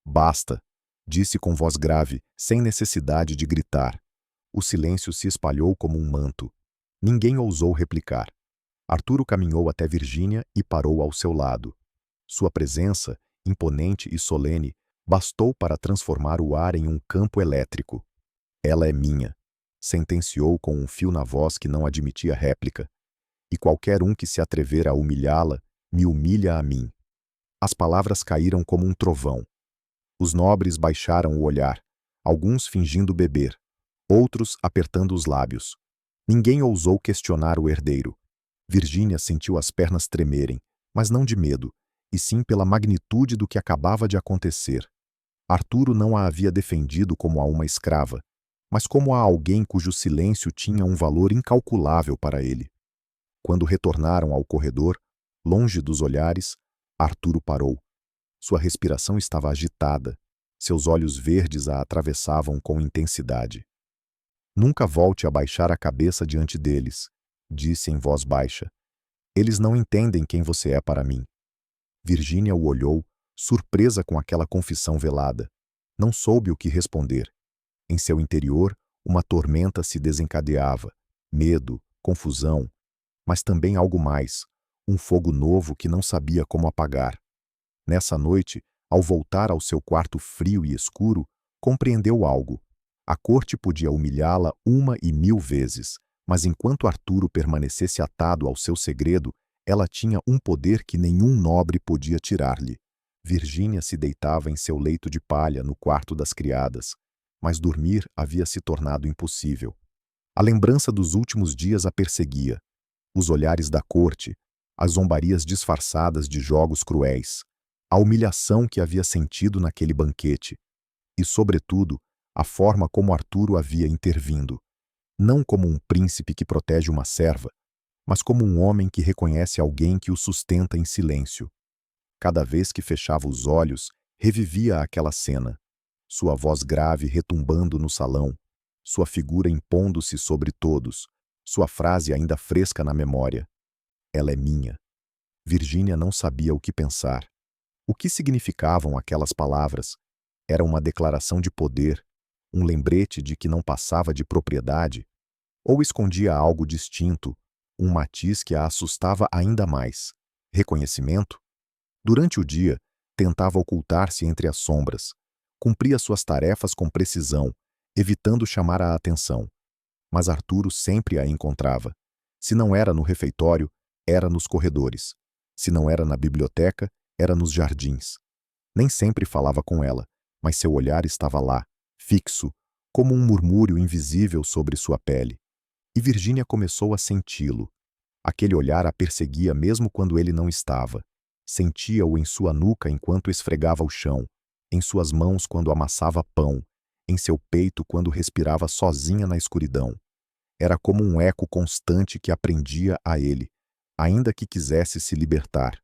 Basta, disse com voz grave, sem necessidade de gritar. O silêncio se espalhou como um manto. Ninguém ousou replicar. Arturo caminhou até Virgínia e parou ao seu lado. Sua presença, imponente e solene, bastou para transformar o ar em um campo elétrico. Ela é minha, sentenciou com um fio na voz que não admitia réplica. E qualquer um que se atrever a humilhá-la, me humilha a mim. As palavras caíram como um trovão. Os nobres baixaram o olhar, alguns fingindo beber, outros apertando os lábios. Ninguém ousou questionar o herdeiro. Virgínia sentiu as pernas tremerem, mas não de medo, e sim pela magnitude do que acabava de acontecer. Arturo não a havia defendido como a uma escrava, mas como a alguém cujo silêncio tinha um valor incalculável para ele. Quando retornaram ao corredor, longe dos olhares, Arturo parou. Sua respiração estava agitada. Seus olhos verdes a atravessavam com intensidade. Nunca volte a baixar a cabeça diante deles, disse em voz baixa. Eles não entendem quem você é para mim. Virgínia o olhou, surpresa com aquela confissão velada. Não soube o que responder. Em seu interior, uma tormenta se desencadeava. Medo, confusão, mas também algo mais, um fogo novo que não sabia como apagar. Nessa noite, ao voltar ao seu quarto frio e escuro, compreendeu algo. A corte podia humilhá-la 1.000 vezes, mas enquanto Arturo permanecesse atado ao seu segredo, ela tinha um poder que nenhum nobre podia tirar-lhe. Virgínia se deitava em seu leito de palha no quarto das criadas, mas dormir havia se tornado impossível. A lembrança dos últimos dias a perseguia. Os olhares da corte, as zombarias disfarçadas de jogos cruéis, a humilhação que havia sentido naquele banquete e, sobretudo, a forma como Arturo havia intervindo, não como um príncipe que protege uma serva, mas como um homem que reconhece alguém que o sustenta em silêncio. Cada vez que fechava os olhos, revivia aquela cena, sua voz grave retumbando no salão, sua figura impondo-se sobre todos, sua frase ainda fresca na memória. Ela é minha. Virgínia não sabia o que pensar. O que significavam aquelas palavras? Era uma declaração de poder, um lembrete de que não passava de propriedade? Ou escondia algo distinto, um matiz que a assustava ainda mais? Reconhecimento? Durante o dia, tentava ocultar-se entre as sombras. Cumpria suas tarefas com precisão, evitando chamar a atenção. Mas Arturo sempre a encontrava. Se não era no refeitório, era nos corredores. Se não era na biblioteca, era nos jardins. Nem sempre falava com ela, mas seu olhar estava lá, fixo, como um murmúrio invisível sobre sua pele. E Virgínia começou a senti-lo. Aquele olhar a perseguia mesmo quando ele não estava. Sentia-o em sua nuca enquanto esfregava o chão, em suas mãos quando amassava pão, em seu peito quando respirava sozinha na escuridão. Era como um eco constante que aprendia a ele, ainda que quisesse se libertar.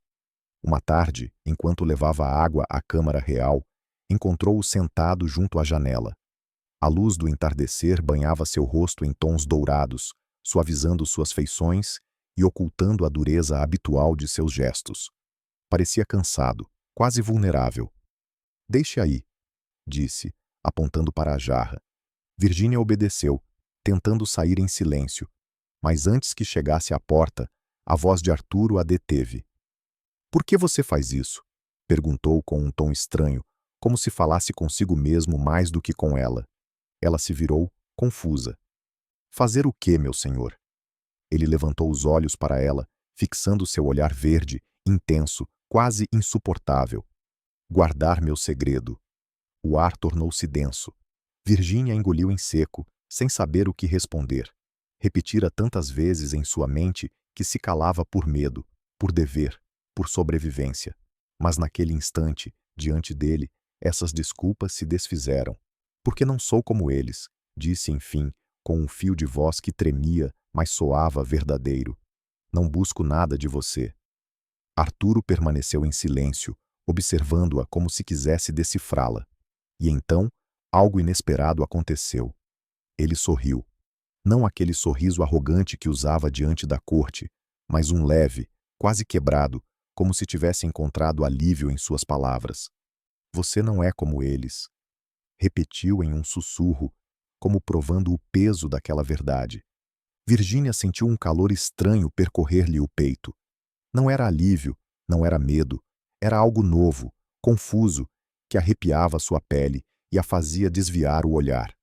Uma tarde, enquanto levava água à Câmara Real, encontrou-o sentado junto à janela. A luz do entardecer banhava seu rosto em tons dourados, suavizando suas feições e ocultando a dureza habitual de seus gestos. Parecia cansado, quase vulnerável. "Deixe aí", disse, apontando para a jarra. Virgínia obedeceu, tentando sair em silêncio, mas antes que chegasse à porta, a voz de Arturo a deteve. "Por que você faz isso?", perguntou com um tom estranho, como se falasse consigo mesmo mais do que com ela. Ela se virou, confusa. "Fazer o quê, meu senhor?". Ele levantou os olhos para ela, fixando seu olhar verde, intenso, quase insuportável. "Guardar meu segredo". O ar tornou-se denso. Virgínia engoliu em seco, sem saber o que responder. Repetira tantas vezes em sua mente que se calava por medo, por dever, por sobrevivência. Mas naquele instante, diante dele, essas desculpas se desfizeram. "Porque não sou como eles", disse enfim, com um fio de voz que tremia, mas soava verdadeiro. "Não busco nada de você". Arturo permaneceu em silêncio, observando-a como se quisesse decifrá-la. E então, algo inesperado aconteceu. Ele sorriu. Não aquele sorriso arrogante que usava diante da corte, mas um leve, quase quebrado, como se tivesse encontrado alívio em suas palavras. "Você não é como eles", repetiu em um sussurro, como provando o peso daquela verdade. Virgínia sentiu um calor estranho percorrer-lhe o peito. Não era alívio, não era medo, era algo novo, confuso, que arrepiava sua pele e a fazia desviar o olhar.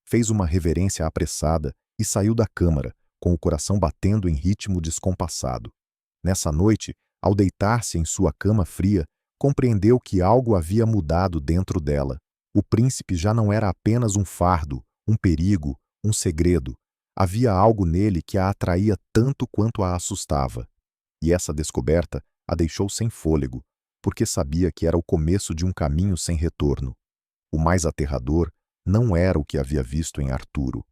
Fez uma reverência apressada e saiu da câmara, com o coração batendo em ritmo descompassado. Nessa noite, ao deitar-se em sua cama fria, compreendeu que algo havia mudado dentro dela. O príncipe já não era apenas um fardo, um perigo, um segredo. Havia algo nele que a atraía tanto quanto a assustava. E essa descoberta a deixou sem fôlego, porque sabia que era o começo de um caminho sem retorno. O mais aterrador não era o que havia visto em Arturo.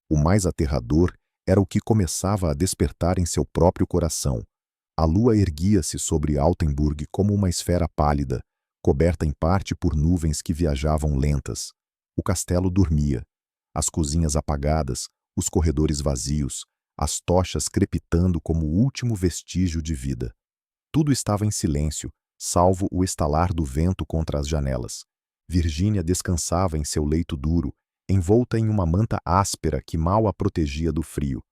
O mais aterrador era o que começava a despertar em seu próprio coração. A lua erguia-se sobre Altenburg como uma esfera pálida, coberta em parte por nuvens que viajavam lentas. O castelo dormia. As cozinhas apagadas, os corredores vazios, as tochas crepitando como o último vestígio de vida. Tudo estava em silêncio, salvo o estalar do vento contra as janelas. Virgínia descansava em seu leito duro, envolta em uma manta áspera que mal a protegia do frio.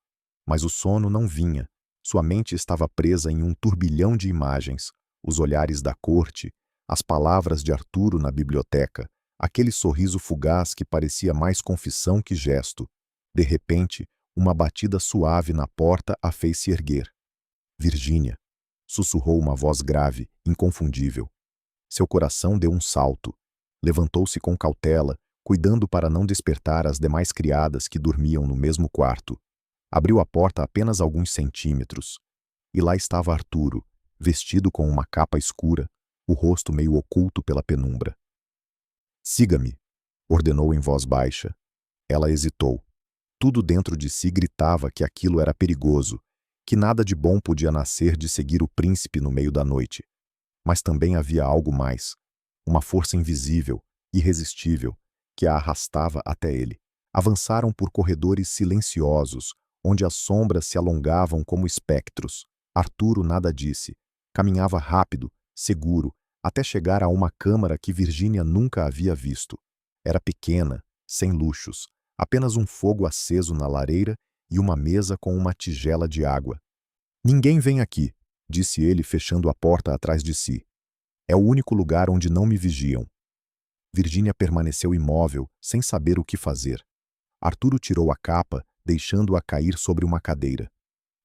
Mas o sono não vinha. Sua mente estava presa em um turbilhão de imagens, os olhares da corte, as palavras de Arturo na biblioteca, aquele sorriso fugaz que parecia mais confissão que gesto. De repente, uma batida suave na porta a fez se erguer. Virgínia, sussurrou uma voz grave, inconfundível. Seu coração deu um salto. Levantou-se com cautela, cuidando para não despertar as demais criadas que dormiam no mesmo quarto. Abriu a porta apenas alguns centímetros. E lá estava Arturo, vestido com uma capa escura, o rosto meio oculto pela penumbra. Siga-me, ordenou em voz baixa. Ela hesitou. Tudo dentro de si gritava que aquilo era perigoso, que nada de bom podia nascer de seguir o príncipe no meio da noite. Mas também havia algo mais, uma força invisível, irresistível, que a arrastava até ele. Avançaram por corredores silenciosos, onde as sombras se alongavam como espectros. Arturo nada disse. Caminhava rápido, seguro, até chegar a uma câmara que Virgínia nunca havia visto. Era pequena, sem luxos, apenas um fogo aceso na lareira e uma mesa com uma tigela de água. Ninguém vem aqui, disse ele fechando a porta atrás de si. É o único lugar onde não me vigiam. Virgínia permaneceu imóvel, sem saber o que fazer. Arturo tirou a capa, deixando-a cair sobre uma cadeira.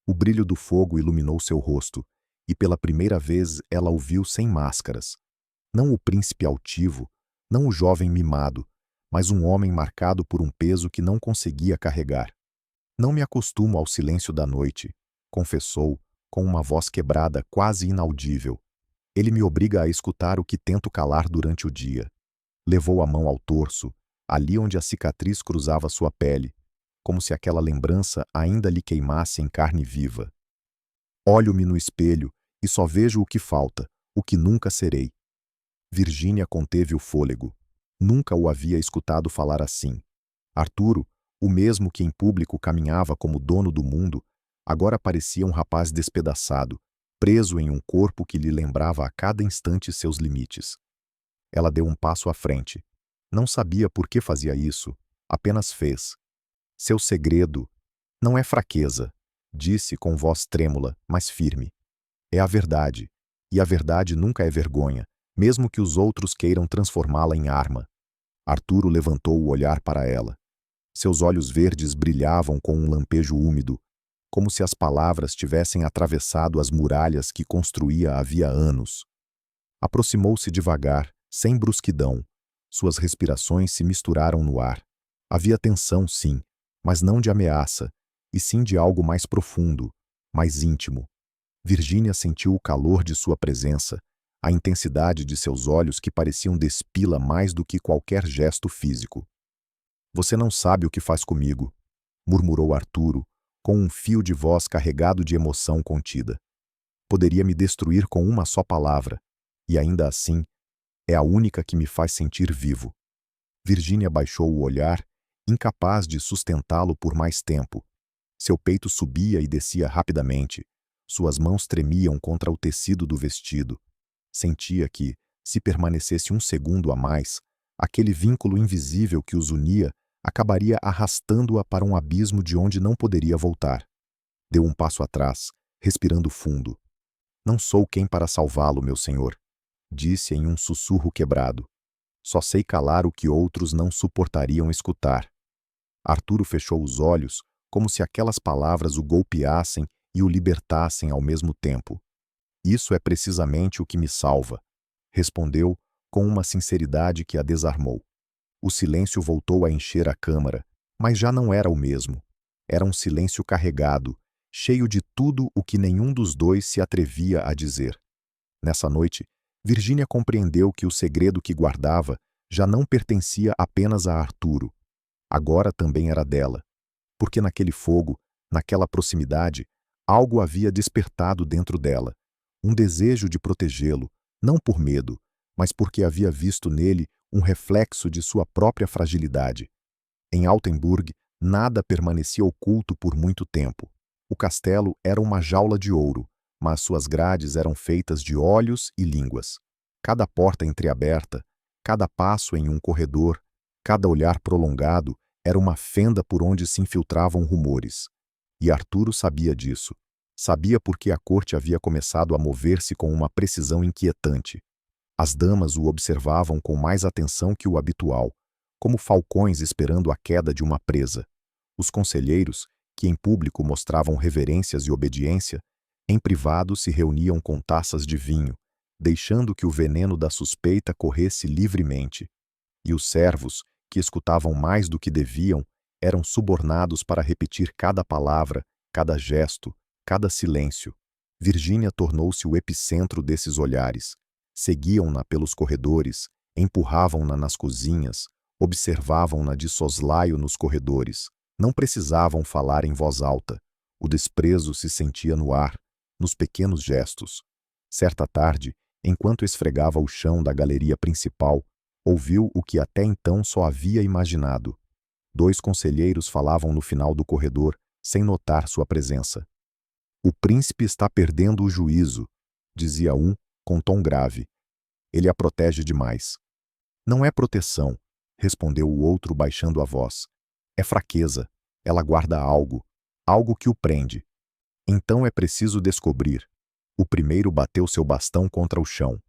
O brilho do fogo iluminou seu rosto, e pela primeira vez ela o viu sem máscaras. Não o príncipe altivo, não o jovem mimado, mas um homem marcado por um peso que não conseguia carregar. Não me acostumo ao silêncio da noite, confessou, com uma voz quebrada quase inaudível. Ele me obriga a escutar o que tento calar durante o dia. Levou a mão ao torso, ali onde a cicatriz cruzava sua pele, como se aquela lembrança ainda lhe queimasse em carne viva. Olho-me no espelho e só vejo o que falta, o que nunca serei. Virgínia conteve o fôlego. Nunca o havia escutado falar assim. Arturo, o mesmo que em público caminhava como dono do mundo, agora parecia um rapaz despedaçado, preso em um corpo que lhe lembrava a cada instante seus limites. Ela deu um passo à frente. Não sabia por que fazia isso, apenas fez. Seu segredo não é fraqueza, disse com voz trêmula, mas firme. É a verdade, e a verdade nunca é vergonha, mesmo que os outros queiram transformá-la em arma. Arturo levantou o olhar para ela. Seus olhos verdes brilhavam com um lampejo úmido, como se as palavras tivessem atravessado as muralhas que construía havia anos. Aproximou-se devagar, sem brusquidão. Suas respirações se misturaram no ar. Havia tensão, sim, mas não de ameaça, e sim de algo mais profundo, mais íntimo. Virgínia sentiu o calor de sua presença, a intensidade de seus olhos que pareciam despi-la mais do que qualquer gesto físico. Você não sabe o que faz comigo, murmurou Arturo, com um fio de voz carregado de emoção contida. Poderia me destruir com uma só palavra, e ainda assim, é a única que me faz sentir vivo. Virgínia baixou o olhar, incapaz de sustentá-lo por mais tempo. Seu peito subia e descia rapidamente. Suas mãos tremiam contra o tecido do vestido. Sentia que, se permanecesse um segundo a mais, aquele vínculo invisível que os unia acabaria arrastando-a para um abismo de onde não poderia voltar. Deu um passo atrás, respirando fundo. Não sou quem para salvá-lo, meu senhor, disse em um sussurro quebrado. Só sei calar o que outros não suportariam escutar. Arturo fechou os olhos, como se aquelas palavras o golpeassem e o libertassem ao mesmo tempo. Isso é precisamente o que me salva, respondeu com uma sinceridade que a desarmou. O silêncio voltou a encher a câmara, mas já não era o mesmo. Era um silêncio carregado, cheio de tudo o que nenhum dos dois se atrevia a dizer. Nessa noite, Virgínia compreendeu que o segredo que guardava já não pertencia apenas a Arturo. Agora também era dela, porque naquele fogo, naquela proximidade, algo havia despertado dentro dela, um desejo de protegê-lo, não por medo, mas porque havia visto nele um reflexo de sua própria fragilidade. Em Altenburg, nada permanecia oculto por muito tempo. O castelo era uma jaula de ouro, mas suas grades eram feitas de olhos e línguas. Cada porta entreaberta, cada passo em um corredor, cada olhar prolongado era uma fenda por onde se infiltravam rumores. E Arturo sabia disso. Sabia porque a corte havia começado a mover-se com uma precisão inquietante. As damas o observavam com mais atenção que o habitual, como falcões esperando a queda de uma presa. Os conselheiros, que em público mostravam reverências e obediência, em privado se reuniam com taças de vinho, deixando que o veneno da suspeita corresse livremente. E os servos, que escutavam mais do que deviam, eram subornados para repetir cada palavra, cada gesto, cada silêncio. Virgínia tornou-se o epicentro desses olhares. Seguiam-na pelos corredores, empurravam-na nas cozinhas, observavam-na de soslaio nos corredores. Não precisavam falar em voz alta. O desprezo se sentia no ar, nos pequenos gestos. Certa tarde, enquanto esfregava o chão da galeria principal, ouviu o que até então só havia imaginado. 2 conselheiros falavam no final do corredor, sem notar sua presença. O príncipe está perdendo o juízo, dizia um, com tom grave. Ele a protege demais. Não é proteção, respondeu o outro baixando a voz. É fraqueza. Ela guarda algo, algo que o prende. Então é preciso descobrir. O primeiro bateu seu bastão contra o chão.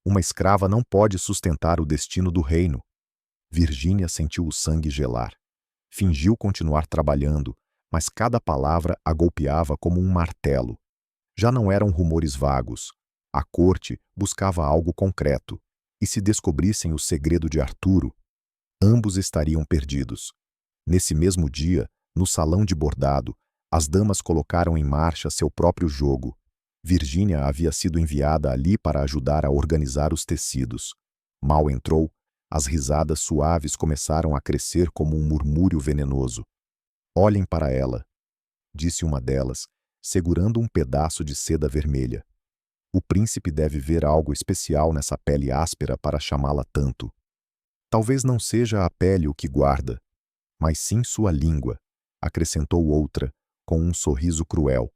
Uma escrava não pode sustentar o destino do reino. Virgínia sentiu o sangue gelar. Fingiu continuar trabalhando, mas cada palavra a golpeava como um martelo. Já não eram rumores vagos. A corte buscava algo concreto, e se descobrissem o segredo de Arturo, ambos estariam perdidos. Nesse mesmo dia, no salão de bordado, as damas colocaram em marcha seu próprio jogo. Virgínia havia sido enviada ali para ajudar a organizar os tecidos. Mal entrou, as risadas suaves começaram a crescer como um murmúrio venenoso. Olhem para ela, disse uma delas, segurando um pedaço de seda vermelha. O príncipe deve ver algo especial nessa pele áspera para chamá-la tanto. Talvez não seja a pele o que guarda, mas sim sua língua, acrescentou outra, com um sorriso cruel.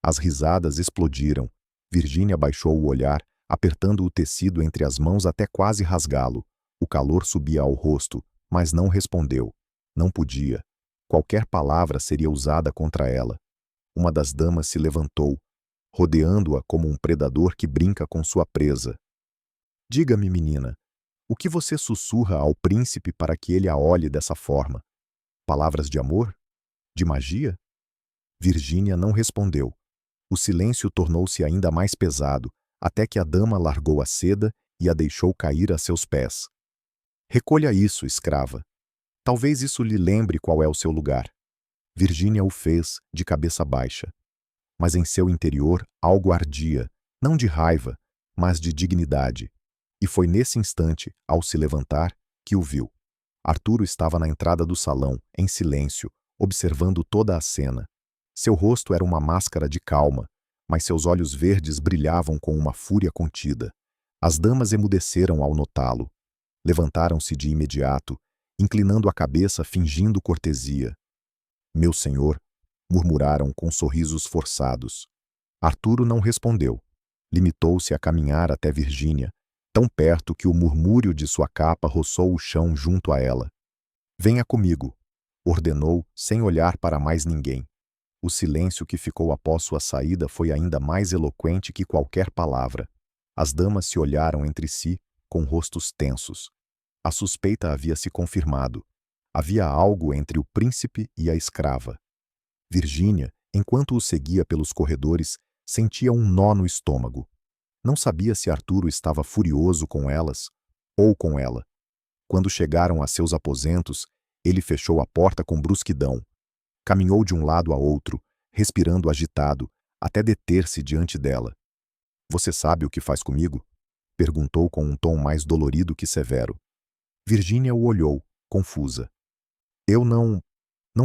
As risadas explodiram. Virgínia baixou o olhar, apertando o tecido entre as mãos até quase rasgá-lo. O calor subia ao rosto, mas não respondeu. Não podia. Qualquer palavra seria usada contra ela. Uma das damas se levantou, rodeando-a como um predador que brinca com sua presa. Diga-me, menina, o que você sussurra ao príncipe para que ele a olhe dessa forma? Palavras de amor? De magia? Virgínia não respondeu. O silêncio tornou-se ainda mais pesado, até que a dama largou a seda e a deixou cair a seus pés. Recolha isso, escrava. Talvez isso lhe lembre qual é o seu lugar. Virgínia o fez, de cabeça baixa. Mas em seu interior algo ardia, não de raiva, mas de dignidade. E foi nesse instante, ao se levantar, que o viu. Arturo estava na entrada do salão, em silêncio, observando toda a cena. Seu rosto era uma máscara de calma, mas seus olhos verdes brilhavam com uma fúria contida. As damas emudeceram ao notá-lo. Levantaram-se de imediato, inclinando a cabeça fingindo cortesia. Meu senhor, murmuraram com sorrisos forçados. Arturo não respondeu. Limitou-se a caminhar até Virgínia, tão perto que o murmúrio de sua capa roçou o chão junto a ela. Venha comigo, ordenou, sem olhar para mais ninguém. O silêncio que ficou após sua saída foi ainda mais eloquente que qualquer palavra. As damas se olharam entre si, com rostos tensos. A suspeita havia se confirmado. Havia algo entre o príncipe e a escrava. Virgínia, enquanto o seguia pelos corredores, sentia um nó no estômago. Não sabia se Arturo estava furioso com elas ou com ela. Quando chegaram a seus aposentos, ele fechou a porta com brusquidão. Caminhou de um lado a outro, respirando agitado, até deter-se diante dela. "Você sabe o que faz comigo?" perguntou com um tom mais dolorido que severo. Virgínia o olhou, confusa. "Eu não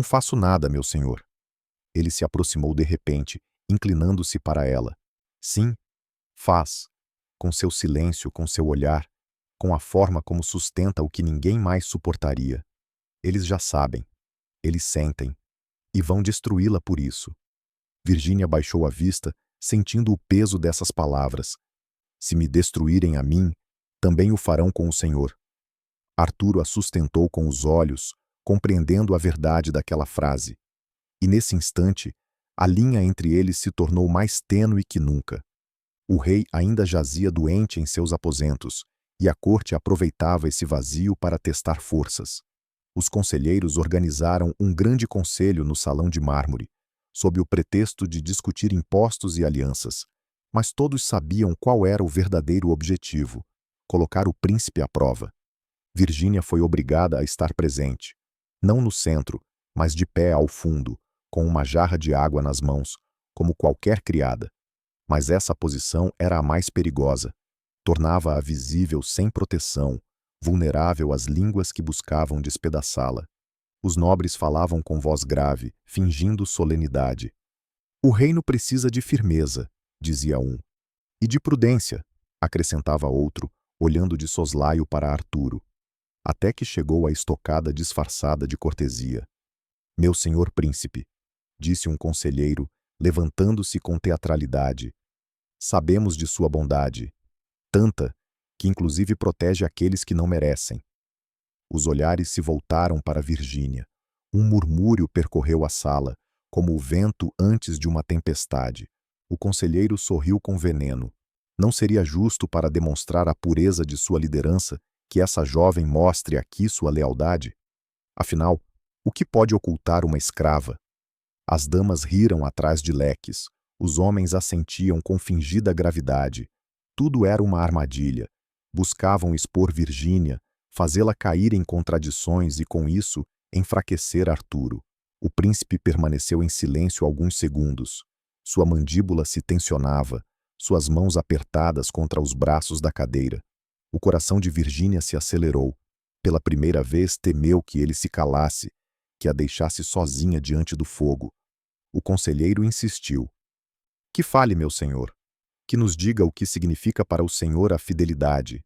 faço nada, meu senhor." Ele se aproximou de repente, inclinando-se para ela. "Sim, faz. Com seu silêncio, com seu olhar, com a forma como sustenta o que ninguém mais suportaria. Eles já sabem, eles sentem, e vão destruí-la por isso." Virgínia baixou a vista, sentindo o peso dessas palavras. "Se me destruírem a mim, também o farão com o Senhor." Arturo a sustentou com os olhos, compreendendo a verdade daquela frase. E nesse instante, a linha entre eles se tornou mais tênue que nunca. O rei ainda jazia doente em seus aposentos, e a corte aproveitava esse vazio para testar forças. Os conselheiros organizaram um grande conselho no salão de mármore, sob o pretexto de discutir impostos e alianças, mas todos sabiam qual era o verdadeiro objetivo: colocar o príncipe à prova. Virgínia foi obrigada a estar presente, não no centro, mas de pé ao fundo, com uma jarra de água nas mãos, como qualquer criada. Mas essa posição era a mais perigosa. Tornava-a visível sem proteção, vulnerável às línguas que buscavam despedaçá-la. Os nobres falavam com voz grave, fingindo solenidade. "O reino precisa de firmeza", dizia um. "E de prudência", acrescentava outro, olhando de soslaio para Arturo. Até que chegou a estocada disfarçada de cortesia. "Meu senhor príncipe", disse um conselheiro, levantando-se com teatralidade. "Sabemos de sua bondade, tanta, que inclusive protege aqueles que não merecem." Os olhares se voltaram para Virgínia. Um murmúrio percorreu a sala, como o vento antes de uma tempestade. O conselheiro sorriu com veneno. Não seria justo, para demonstrar a pureza de sua liderança, que essa jovem mostre aqui sua lealdade? Afinal, o que pode ocultar uma escrava? As damas riram atrás de leques. Os homens assentiam com fingida gravidade. Tudo era uma armadilha. Buscavam expor Virgínia, fazê-la cair em contradições e, com isso, enfraquecer Arturo. O príncipe permaneceu em silêncio alguns segundos. Sua mandíbula se tensionava, suas mãos apertadas contra os braços da cadeira. O coração de Virgínia se acelerou. Pela primeira vez temeu que ele se calasse, que a deixasse sozinha diante do fogo. O conselheiro insistiu. "Que fale, meu senhor. Que nos diga o que significa para o senhor a fidelidade."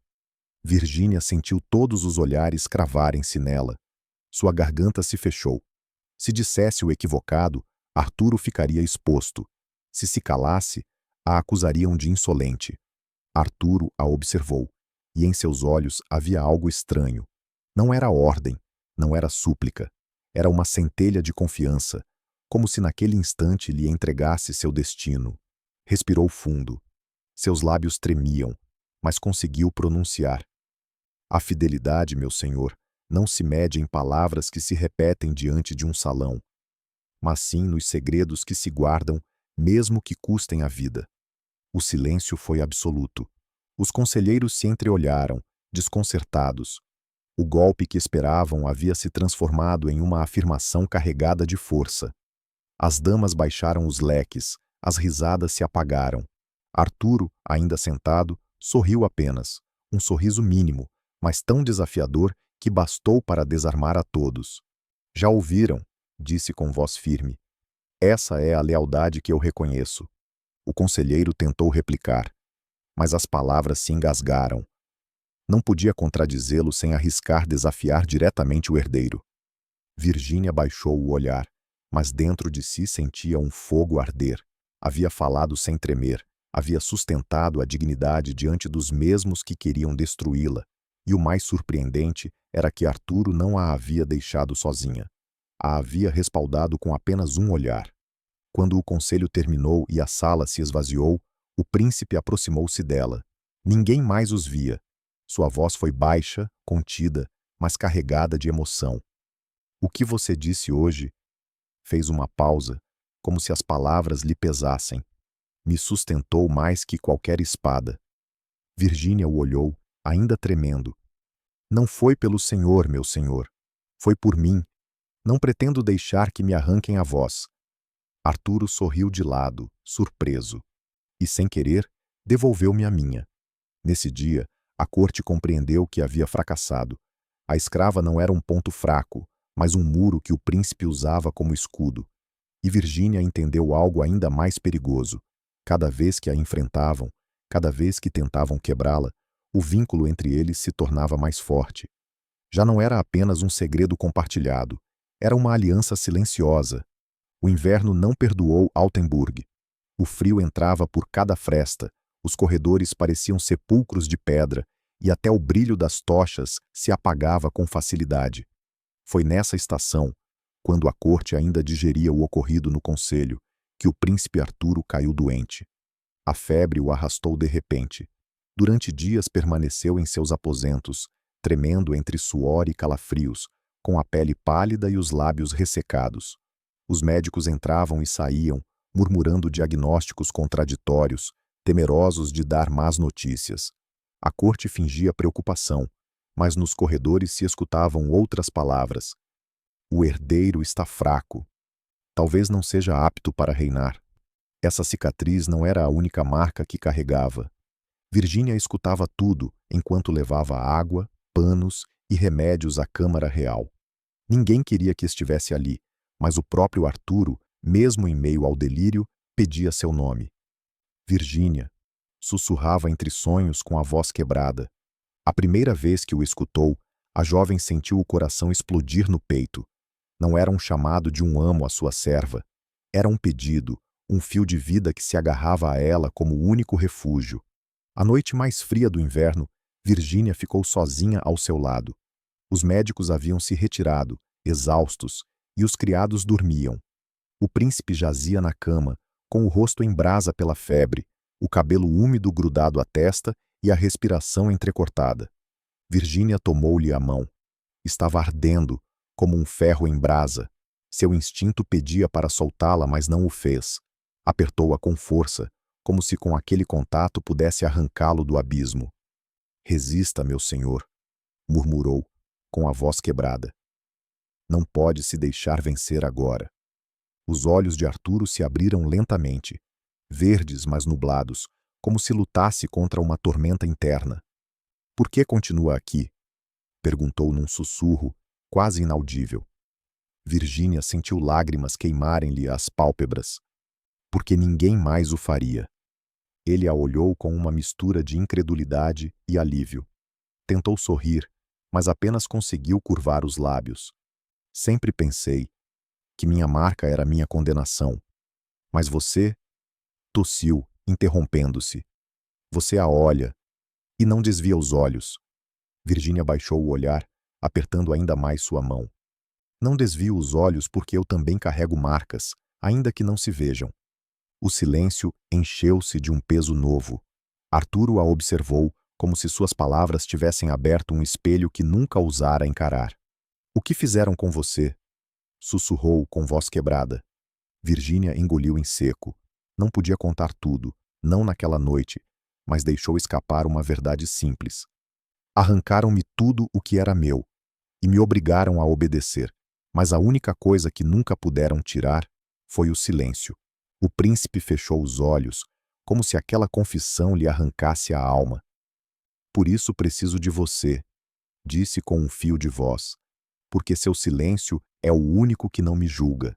Virgínia sentiu todos os olhares cravarem-se nela. Sua garganta se fechou. Se dissesse o equivocado, Arturo ficaria exposto. Se calasse, a acusariam de insolente. Arturo a observou, e em seus olhos havia algo estranho. Não era ordem, não era súplica. Era uma centelha de confiança, como se naquele instante lhe entregasse seu destino. Respirou fundo. Seus lábios tremiam, mas conseguiu pronunciar. "A fidelidade, meu senhor, não se mede em palavras que se repetem diante de um salão, mas sim nos segredos que se guardam, mesmo que custem a vida." O silêncio foi absoluto. Os conselheiros se entreolharam, desconcertados. O golpe que esperavam havia se transformado em uma afirmação carregada de força. As damas baixaram os leques, as risadas se apagaram. Arturo, ainda sentado, sorriu apenas, um sorriso mínimo, mas tão desafiador que bastou para desarmar a todos. "Já ouviram?" disse com voz firme. "Essa é a lealdade que eu reconheço." O conselheiro tentou replicar, mas as palavras se engasgaram. Não podia contradizê-lo sem arriscar desafiar diretamente o herdeiro. Virgínia baixou o olhar, mas dentro de si sentia um fogo arder. Havia falado sem tremer, havia sustentado a dignidade diante dos mesmos que queriam destruí-la, e o mais surpreendente era que Arturo não a havia deixado sozinha. A havia respaldado com apenas um olhar. Quando o conselho terminou e a sala se esvaziou, o príncipe aproximou-se dela. Ninguém mais os via. Sua voz foi baixa, contida, mas carregada de emoção. "O que você disse hoje?" Fez uma pausa, como se as palavras lhe pesassem. "Me sustentou mais que qualquer espada." Virgínia o olhou, ainda tremendo. "Não foi pelo Senhor, meu senhor. Foi por mim. Não pretendo deixar que me arranquem a voz." Arturo sorriu de lado, surpreso. E, sem querer, devolveu-me a minha. Nesse dia, a corte compreendeu que havia fracassado. A escrava não era um ponto fraco, mas um muro que o príncipe usava como escudo. E Virgínia entendeu algo ainda mais perigoso. Cada vez que a enfrentavam, cada vez que tentavam quebrá-la, o vínculo entre eles se tornava mais forte. Já não era apenas um segredo compartilhado, era uma aliança silenciosa. O inverno não perdoou Altenburg. O frio entrava por cada fresta, os corredores pareciam sepulcros de pedra, e até o brilho das tochas se apagava com facilidade. Foi nessa estação, quando a corte ainda digeria o ocorrido no conselho, que o príncipe Arturo caiu doente. A febre o arrastou de repente. Durante dias permaneceu em seus aposentos, tremendo entre suor e calafrios, com a pele pálida e os lábios ressecados. Os médicos entravam e saíam, murmurando diagnósticos contraditórios, temerosos de dar más notícias. A corte fingia preocupação, mas nos corredores se escutavam outras palavras. "O herdeiro está fraco. Talvez não seja apto para reinar." Essa cicatriz não era a única marca que carregava. Virgínia escutava tudo enquanto levava água, panos e remédios à Câmara Real. Ninguém queria que estivesse ali, mas o próprio Arturo, mesmo em meio ao delírio, pedia seu nome. "Virgínia", sussurrava entre sonhos com a voz quebrada. A primeira vez que o escutou, a jovem sentiu o coração explodir no peito. Não era um chamado de um amo à sua serva. Era um pedido, um fio de vida que se agarrava a ela como único refúgio. A noite mais fria do inverno, Virgínia ficou sozinha ao seu lado. Os médicos haviam se retirado, exaustos, e os criados dormiam. O príncipe jazia na cama, com o rosto em brasa pela febre, o cabelo úmido grudado à testa e a respiração entrecortada. Virgínia tomou-lhe a mão. Estava ardendo, como um ferro em brasa. Seu instinto pedia para soltá-la, mas não o fez. Apertou-a com força, como se com aquele contato pudesse arrancá-lo do abismo. "Resista, meu senhor", murmurou, com a voz quebrada. "Não pode se deixar vencer agora." Os olhos de Arturo se abriram lentamente, verdes mas nublados, como se lutasse contra uma tormenta interna. "Por que continua aqui?" perguntou num sussurro, quase inaudível. Virgínia sentiu lágrimas queimarem-lhe as pálpebras. Porque ninguém mais o faria. Ele a olhou com uma mistura de incredulidade e alívio. Tentou sorrir, mas apenas conseguiu curvar os lábios. "Sempre pensei que minha marca era minha condenação. Mas você..." Tossiu, interrompendo-se. "Você a olha e não desvia os olhos." Virgínia baixou o olhar, apertando ainda mais sua mão. "Não desvio os olhos porque eu também carrego marcas, ainda que não se vejam." O silêncio encheu-se de um peso novo. Arturo a observou, como se suas palavras tivessem aberto um espelho que nunca ousara encarar. "O que fizeram com você?" sussurrou com voz quebrada. Virgínia engoliu em seco. Não podia contar tudo, não naquela noite, mas deixou escapar uma verdade simples. "Arrancaram-me tudo o que era meu, e me obrigaram a obedecer, mas a única coisa que nunca puderam tirar foi o silêncio." O príncipe fechou os olhos, como se aquela confissão lhe arrancasse a alma. "Por isso preciso de você", disse com um fio de voz, "porque seu silêncio é o único que não me julga."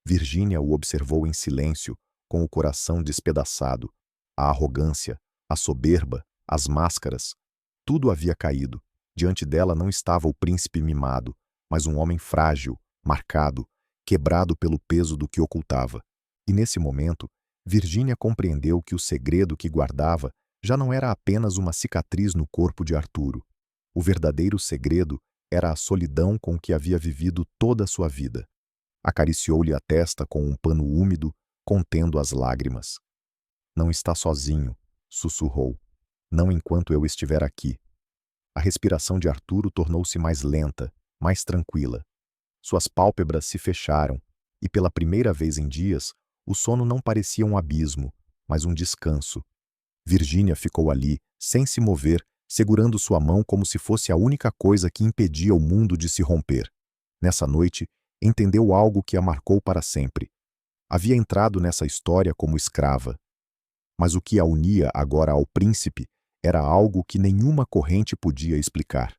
Virgínia o observou em silêncio, com o coração despedaçado. A arrogância, a soberba, as máscaras, tudo havia caído. Diante dela não estava o príncipe mimado, mas um homem frágil, marcado, quebrado pelo peso do que ocultava. E nesse momento, Virgínia compreendeu que o segredo que guardava já não era apenas uma cicatriz no corpo de Arturo. O verdadeiro segredo era a solidão com que havia vivido toda a sua vida. Acariciou-lhe a testa com um pano úmido, contendo as lágrimas. Não está sozinho, sussurrou. Não enquanto eu estiver aqui. A respiração de Arturo tornou-se mais lenta, mais tranquila. Suas pálpebras se fecharam, e pela primeira vez em dias, o sono não parecia um abismo, mas um descanso. Virgínia ficou ali, sem se mover, segurando sua mão como se fosse a única coisa que impedia o mundo de se romper. Nessa noite, entendeu algo que a marcou para sempre. Havia entrado nessa história como escrava. Mas o que a unia agora ao príncipe era algo que nenhuma corrente podia explicar.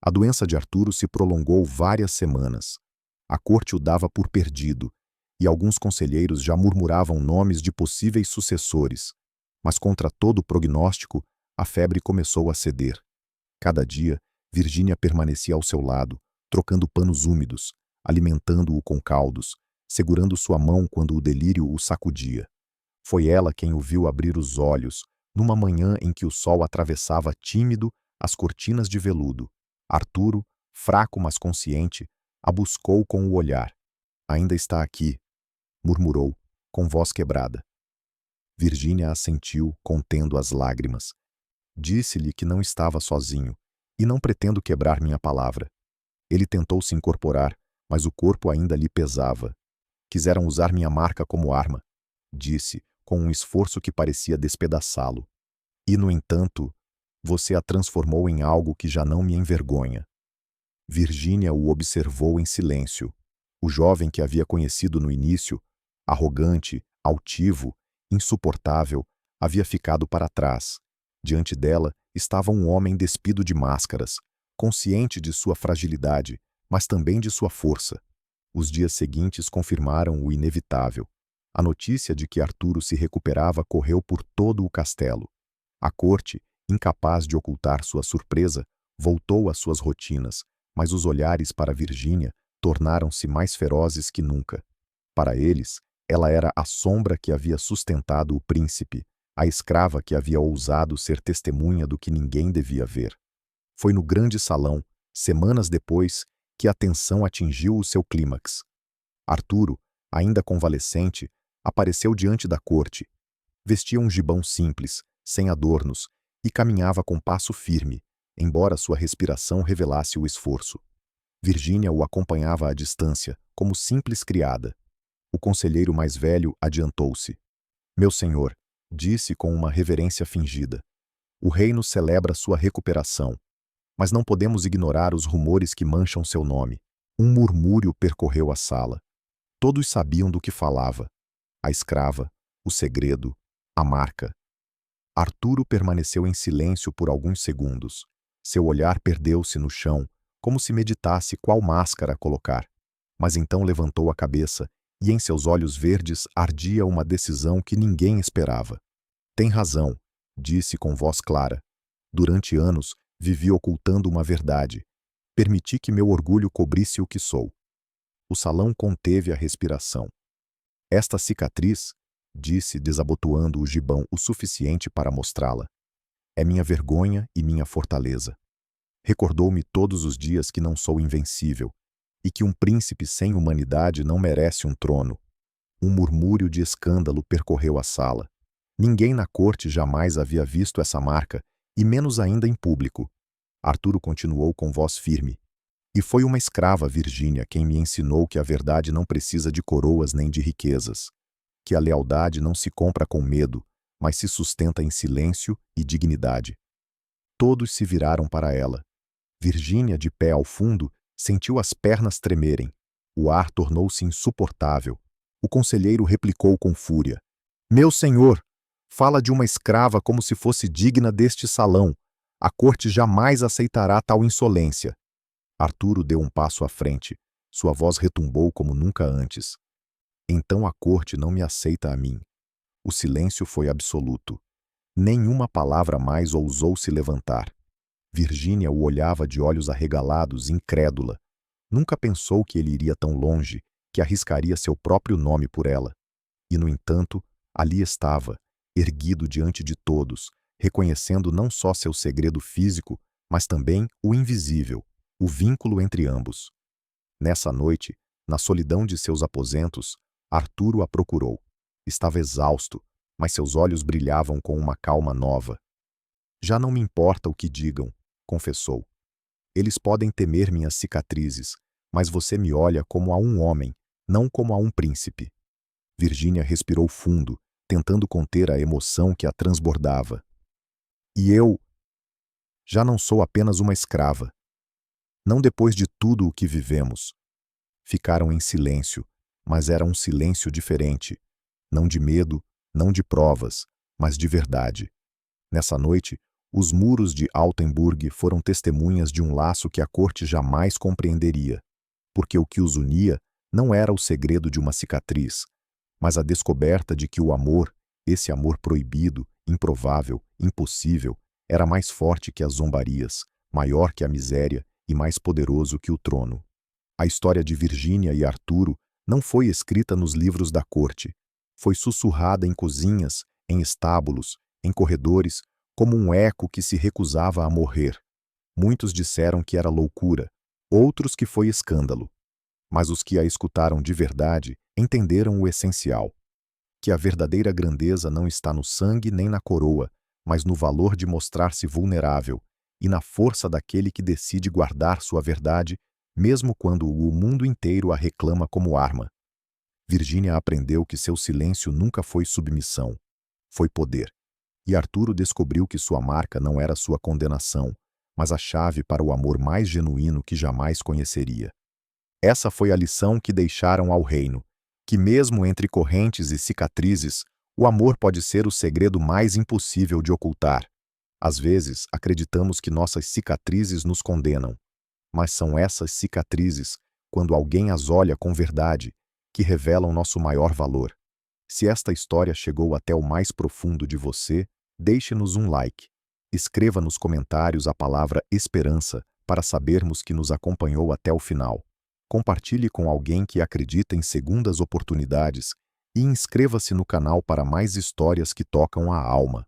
A doença de Arturo se prolongou várias semanas. A corte o dava por perdido, e alguns conselheiros já murmuravam nomes de possíveis sucessores. Mas contra todo prognóstico, a febre começou a ceder. Cada dia, Virgínia permanecia ao seu lado, trocando panos úmidos, alimentando-o com caldos, segurando sua mão quando o delírio o sacudia. Foi ela quem o viu abrir os olhos, numa manhã em que o sol atravessava tímido as cortinas de veludo. Arturo, fraco mas consciente, a buscou com o olhar. Ainda está aqui, murmurou, com voz quebrada. Virgínia assentiu, contendo as lágrimas. Disse-lhe que não estava sozinho, e não pretendo quebrar minha palavra. Ele tentou se incorporar, mas o corpo ainda lhe pesava. Quiseram usar minha marca como arma, disse, com um esforço que parecia despedaçá-lo. E, no entanto, você a transformou em algo que já não me envergonha. Virgínia o observou em silêncio. O jovem que havia conhecido no início, arrogante, altivo, insuportável, havia ficado para trás. Diante dela estava um homem despido de máscaras, consciente de sua fragilidade, mas também de sua força. Os dias seguintes confirmaram o inevitável. A notícia de que Arturo se recuperava correu por todo o castelo. A corte, incapaz de ocultar sua surpresa, voltou às suas rotinas, mas os olhares para Virgínia tornaram-se mais ferozes que nunca. Para eles, ela era a sombra que havia sustentado o príncipe, a escrava que havia ousado ser testemunha do que ninguém devia ver. Foi no grande salão, semanas depois, que a tensão atingiu o seu clímax. Arturo, ainda convalescente, apareceu diante da corte. Vestia um gibão simples, sem adornos, e caminhava com passo firme, embora sua respiração revelasse o esforço. Virgínia o acompanhava à distância, como simples criada. O conselheiro mais velho adiantou-se. Meu senhor, disse com uma reverência fingida, o reino celebra sua recuperação, mas não podemos ignorar os rumores que mancham seu nome. Um murmúrio percorreu a sala. Todos sabiam do que falava. A escrava, o segredo, a marca. Arturo permaneceu em silêncio por alguns segundos. Seu olhar perdeu-se no chão, como se meditasse qual máscara colocar. Mas então levantou a cabeça e em seus olhos verdes ardia uma decisão que ninguém esperava. Tem razão, disse com voz clara. Durante anos, vivi ocultando uma verdade. Permiti que meu orgulho cobrisse o que sou. O salão conteve a respiração. Esta cicatriz, disse desabotoando o gibão o suficiente para mostrá-la, é minha vergonha e minha fortaleza. Recordou-me todos os dias que não sou invencível e que um príncipe sem humanidade não merece um trono. Um murmúrio de escândalo percorreu a sala. Ninguém na corte jamais havia visto essa marca, e menos ainda em público. Arturo continuou com voz firme. E foi uma escrava, Virgínia, quem me ensinou que a verdade não precisa de coroas nem de riquezas, que a lealdade não se compra com medo, mas se sustenta em silêncio e dignidade. Todos se viraram para ela. Virgínia, de pé ao fundo, sentiu as pernas tremerem. O ar tornou-se insuportável. O conselheiro replicou com fúria. Meu senhor, fala de uma escrava como se fosse digna deste salão. A corte jamais aceitará tal insolência. Arturo deu um passo à frente. Sua voz retumbou como nunca antes. Então a corte não me aceita a mim. O silêncio foi absoluto. Nenhuma palavra mais ousou se levantar. Virgínia o olhava de olhos arregalados, incrédula. Nunca pensou que ele iria tão longe, que arriscaria seu próprio nome por ela. E, no entanto, ali estava, erguido diante de todos, reconhecendo não só seu segredo físico, mas também o invisível, o vínculo entre ambos. Nessa noite, na solidão de seus aposentos, Arturo a procurou. Estava exausto, mas seus olhos brilhavam com uma calma nova. Já não me importa o que digam, confessou. Eles podem temer minhas cicatrizes, mas você me olha como a um homem, não como a um príncipe. Virgínia respirou fundo, tentando conter a emoção que a transbordava. E eu já não sou apenas uma escrava. Não depois de tudo o que vivemos. Ficaram em silêncio, mas era um silêncio diferente. Não de medo, não de provas, mas de verdade. Nessa noite, os muros de Altenburg foram testemunhas de um laço que a corte jamais compreenderia, porque o que os unia não era o segredo de uma cicatriz, mas a descoberta de que o amor, esse amor proibido, improvável, impossível, era mais forte que as zombarias, maior que a miséria e mais poderoso que o trono. A história de Virgínia e Arturo não foi escrita nos livros da corte. Foi sussurrada em cozinhas, em estábulos, em corredores, como um eco que se recusava a morrer. Muitos disseram que era loucura, outros que foi escândalo. Mas os que a escutaram de verdade entenderam o essencial: que a verdadeira grandeza não está no sangue nem na coroa, mas no valor de mostrar-se vulnerável e na força daquele que decide guardar sua verdade, mesmo quando o mundo inteiro a reclama como arma. Virgínia aprendeu que seu silêncio nunca foi submissão, foi poder. E Arturo descobriu que sua marca não era sua condenação, mas a chave para o amor mais genuíno que jamais conheceria. Essa foi a lição que deixaram ao reino, que mesmo entre correntes e cicatrizes, o amor pode ser o segredo mais impossível de ocultar. Às vezes, acreditamos que nossas cicatrizes nos condenam, mas são essas cicatrizes, quando alguém as olha com verdade, que revelam nosso maior valor. Se esta história chegou até o mais profundo de você, deixe-nos um like. Escreva nos comentários a palavra esperança para sabermos que nos acompanhou até o final. Compartilhe com alguém que acredita em segundas oportunidades e inscreva-se no canal para mais histórias que tocam a alma.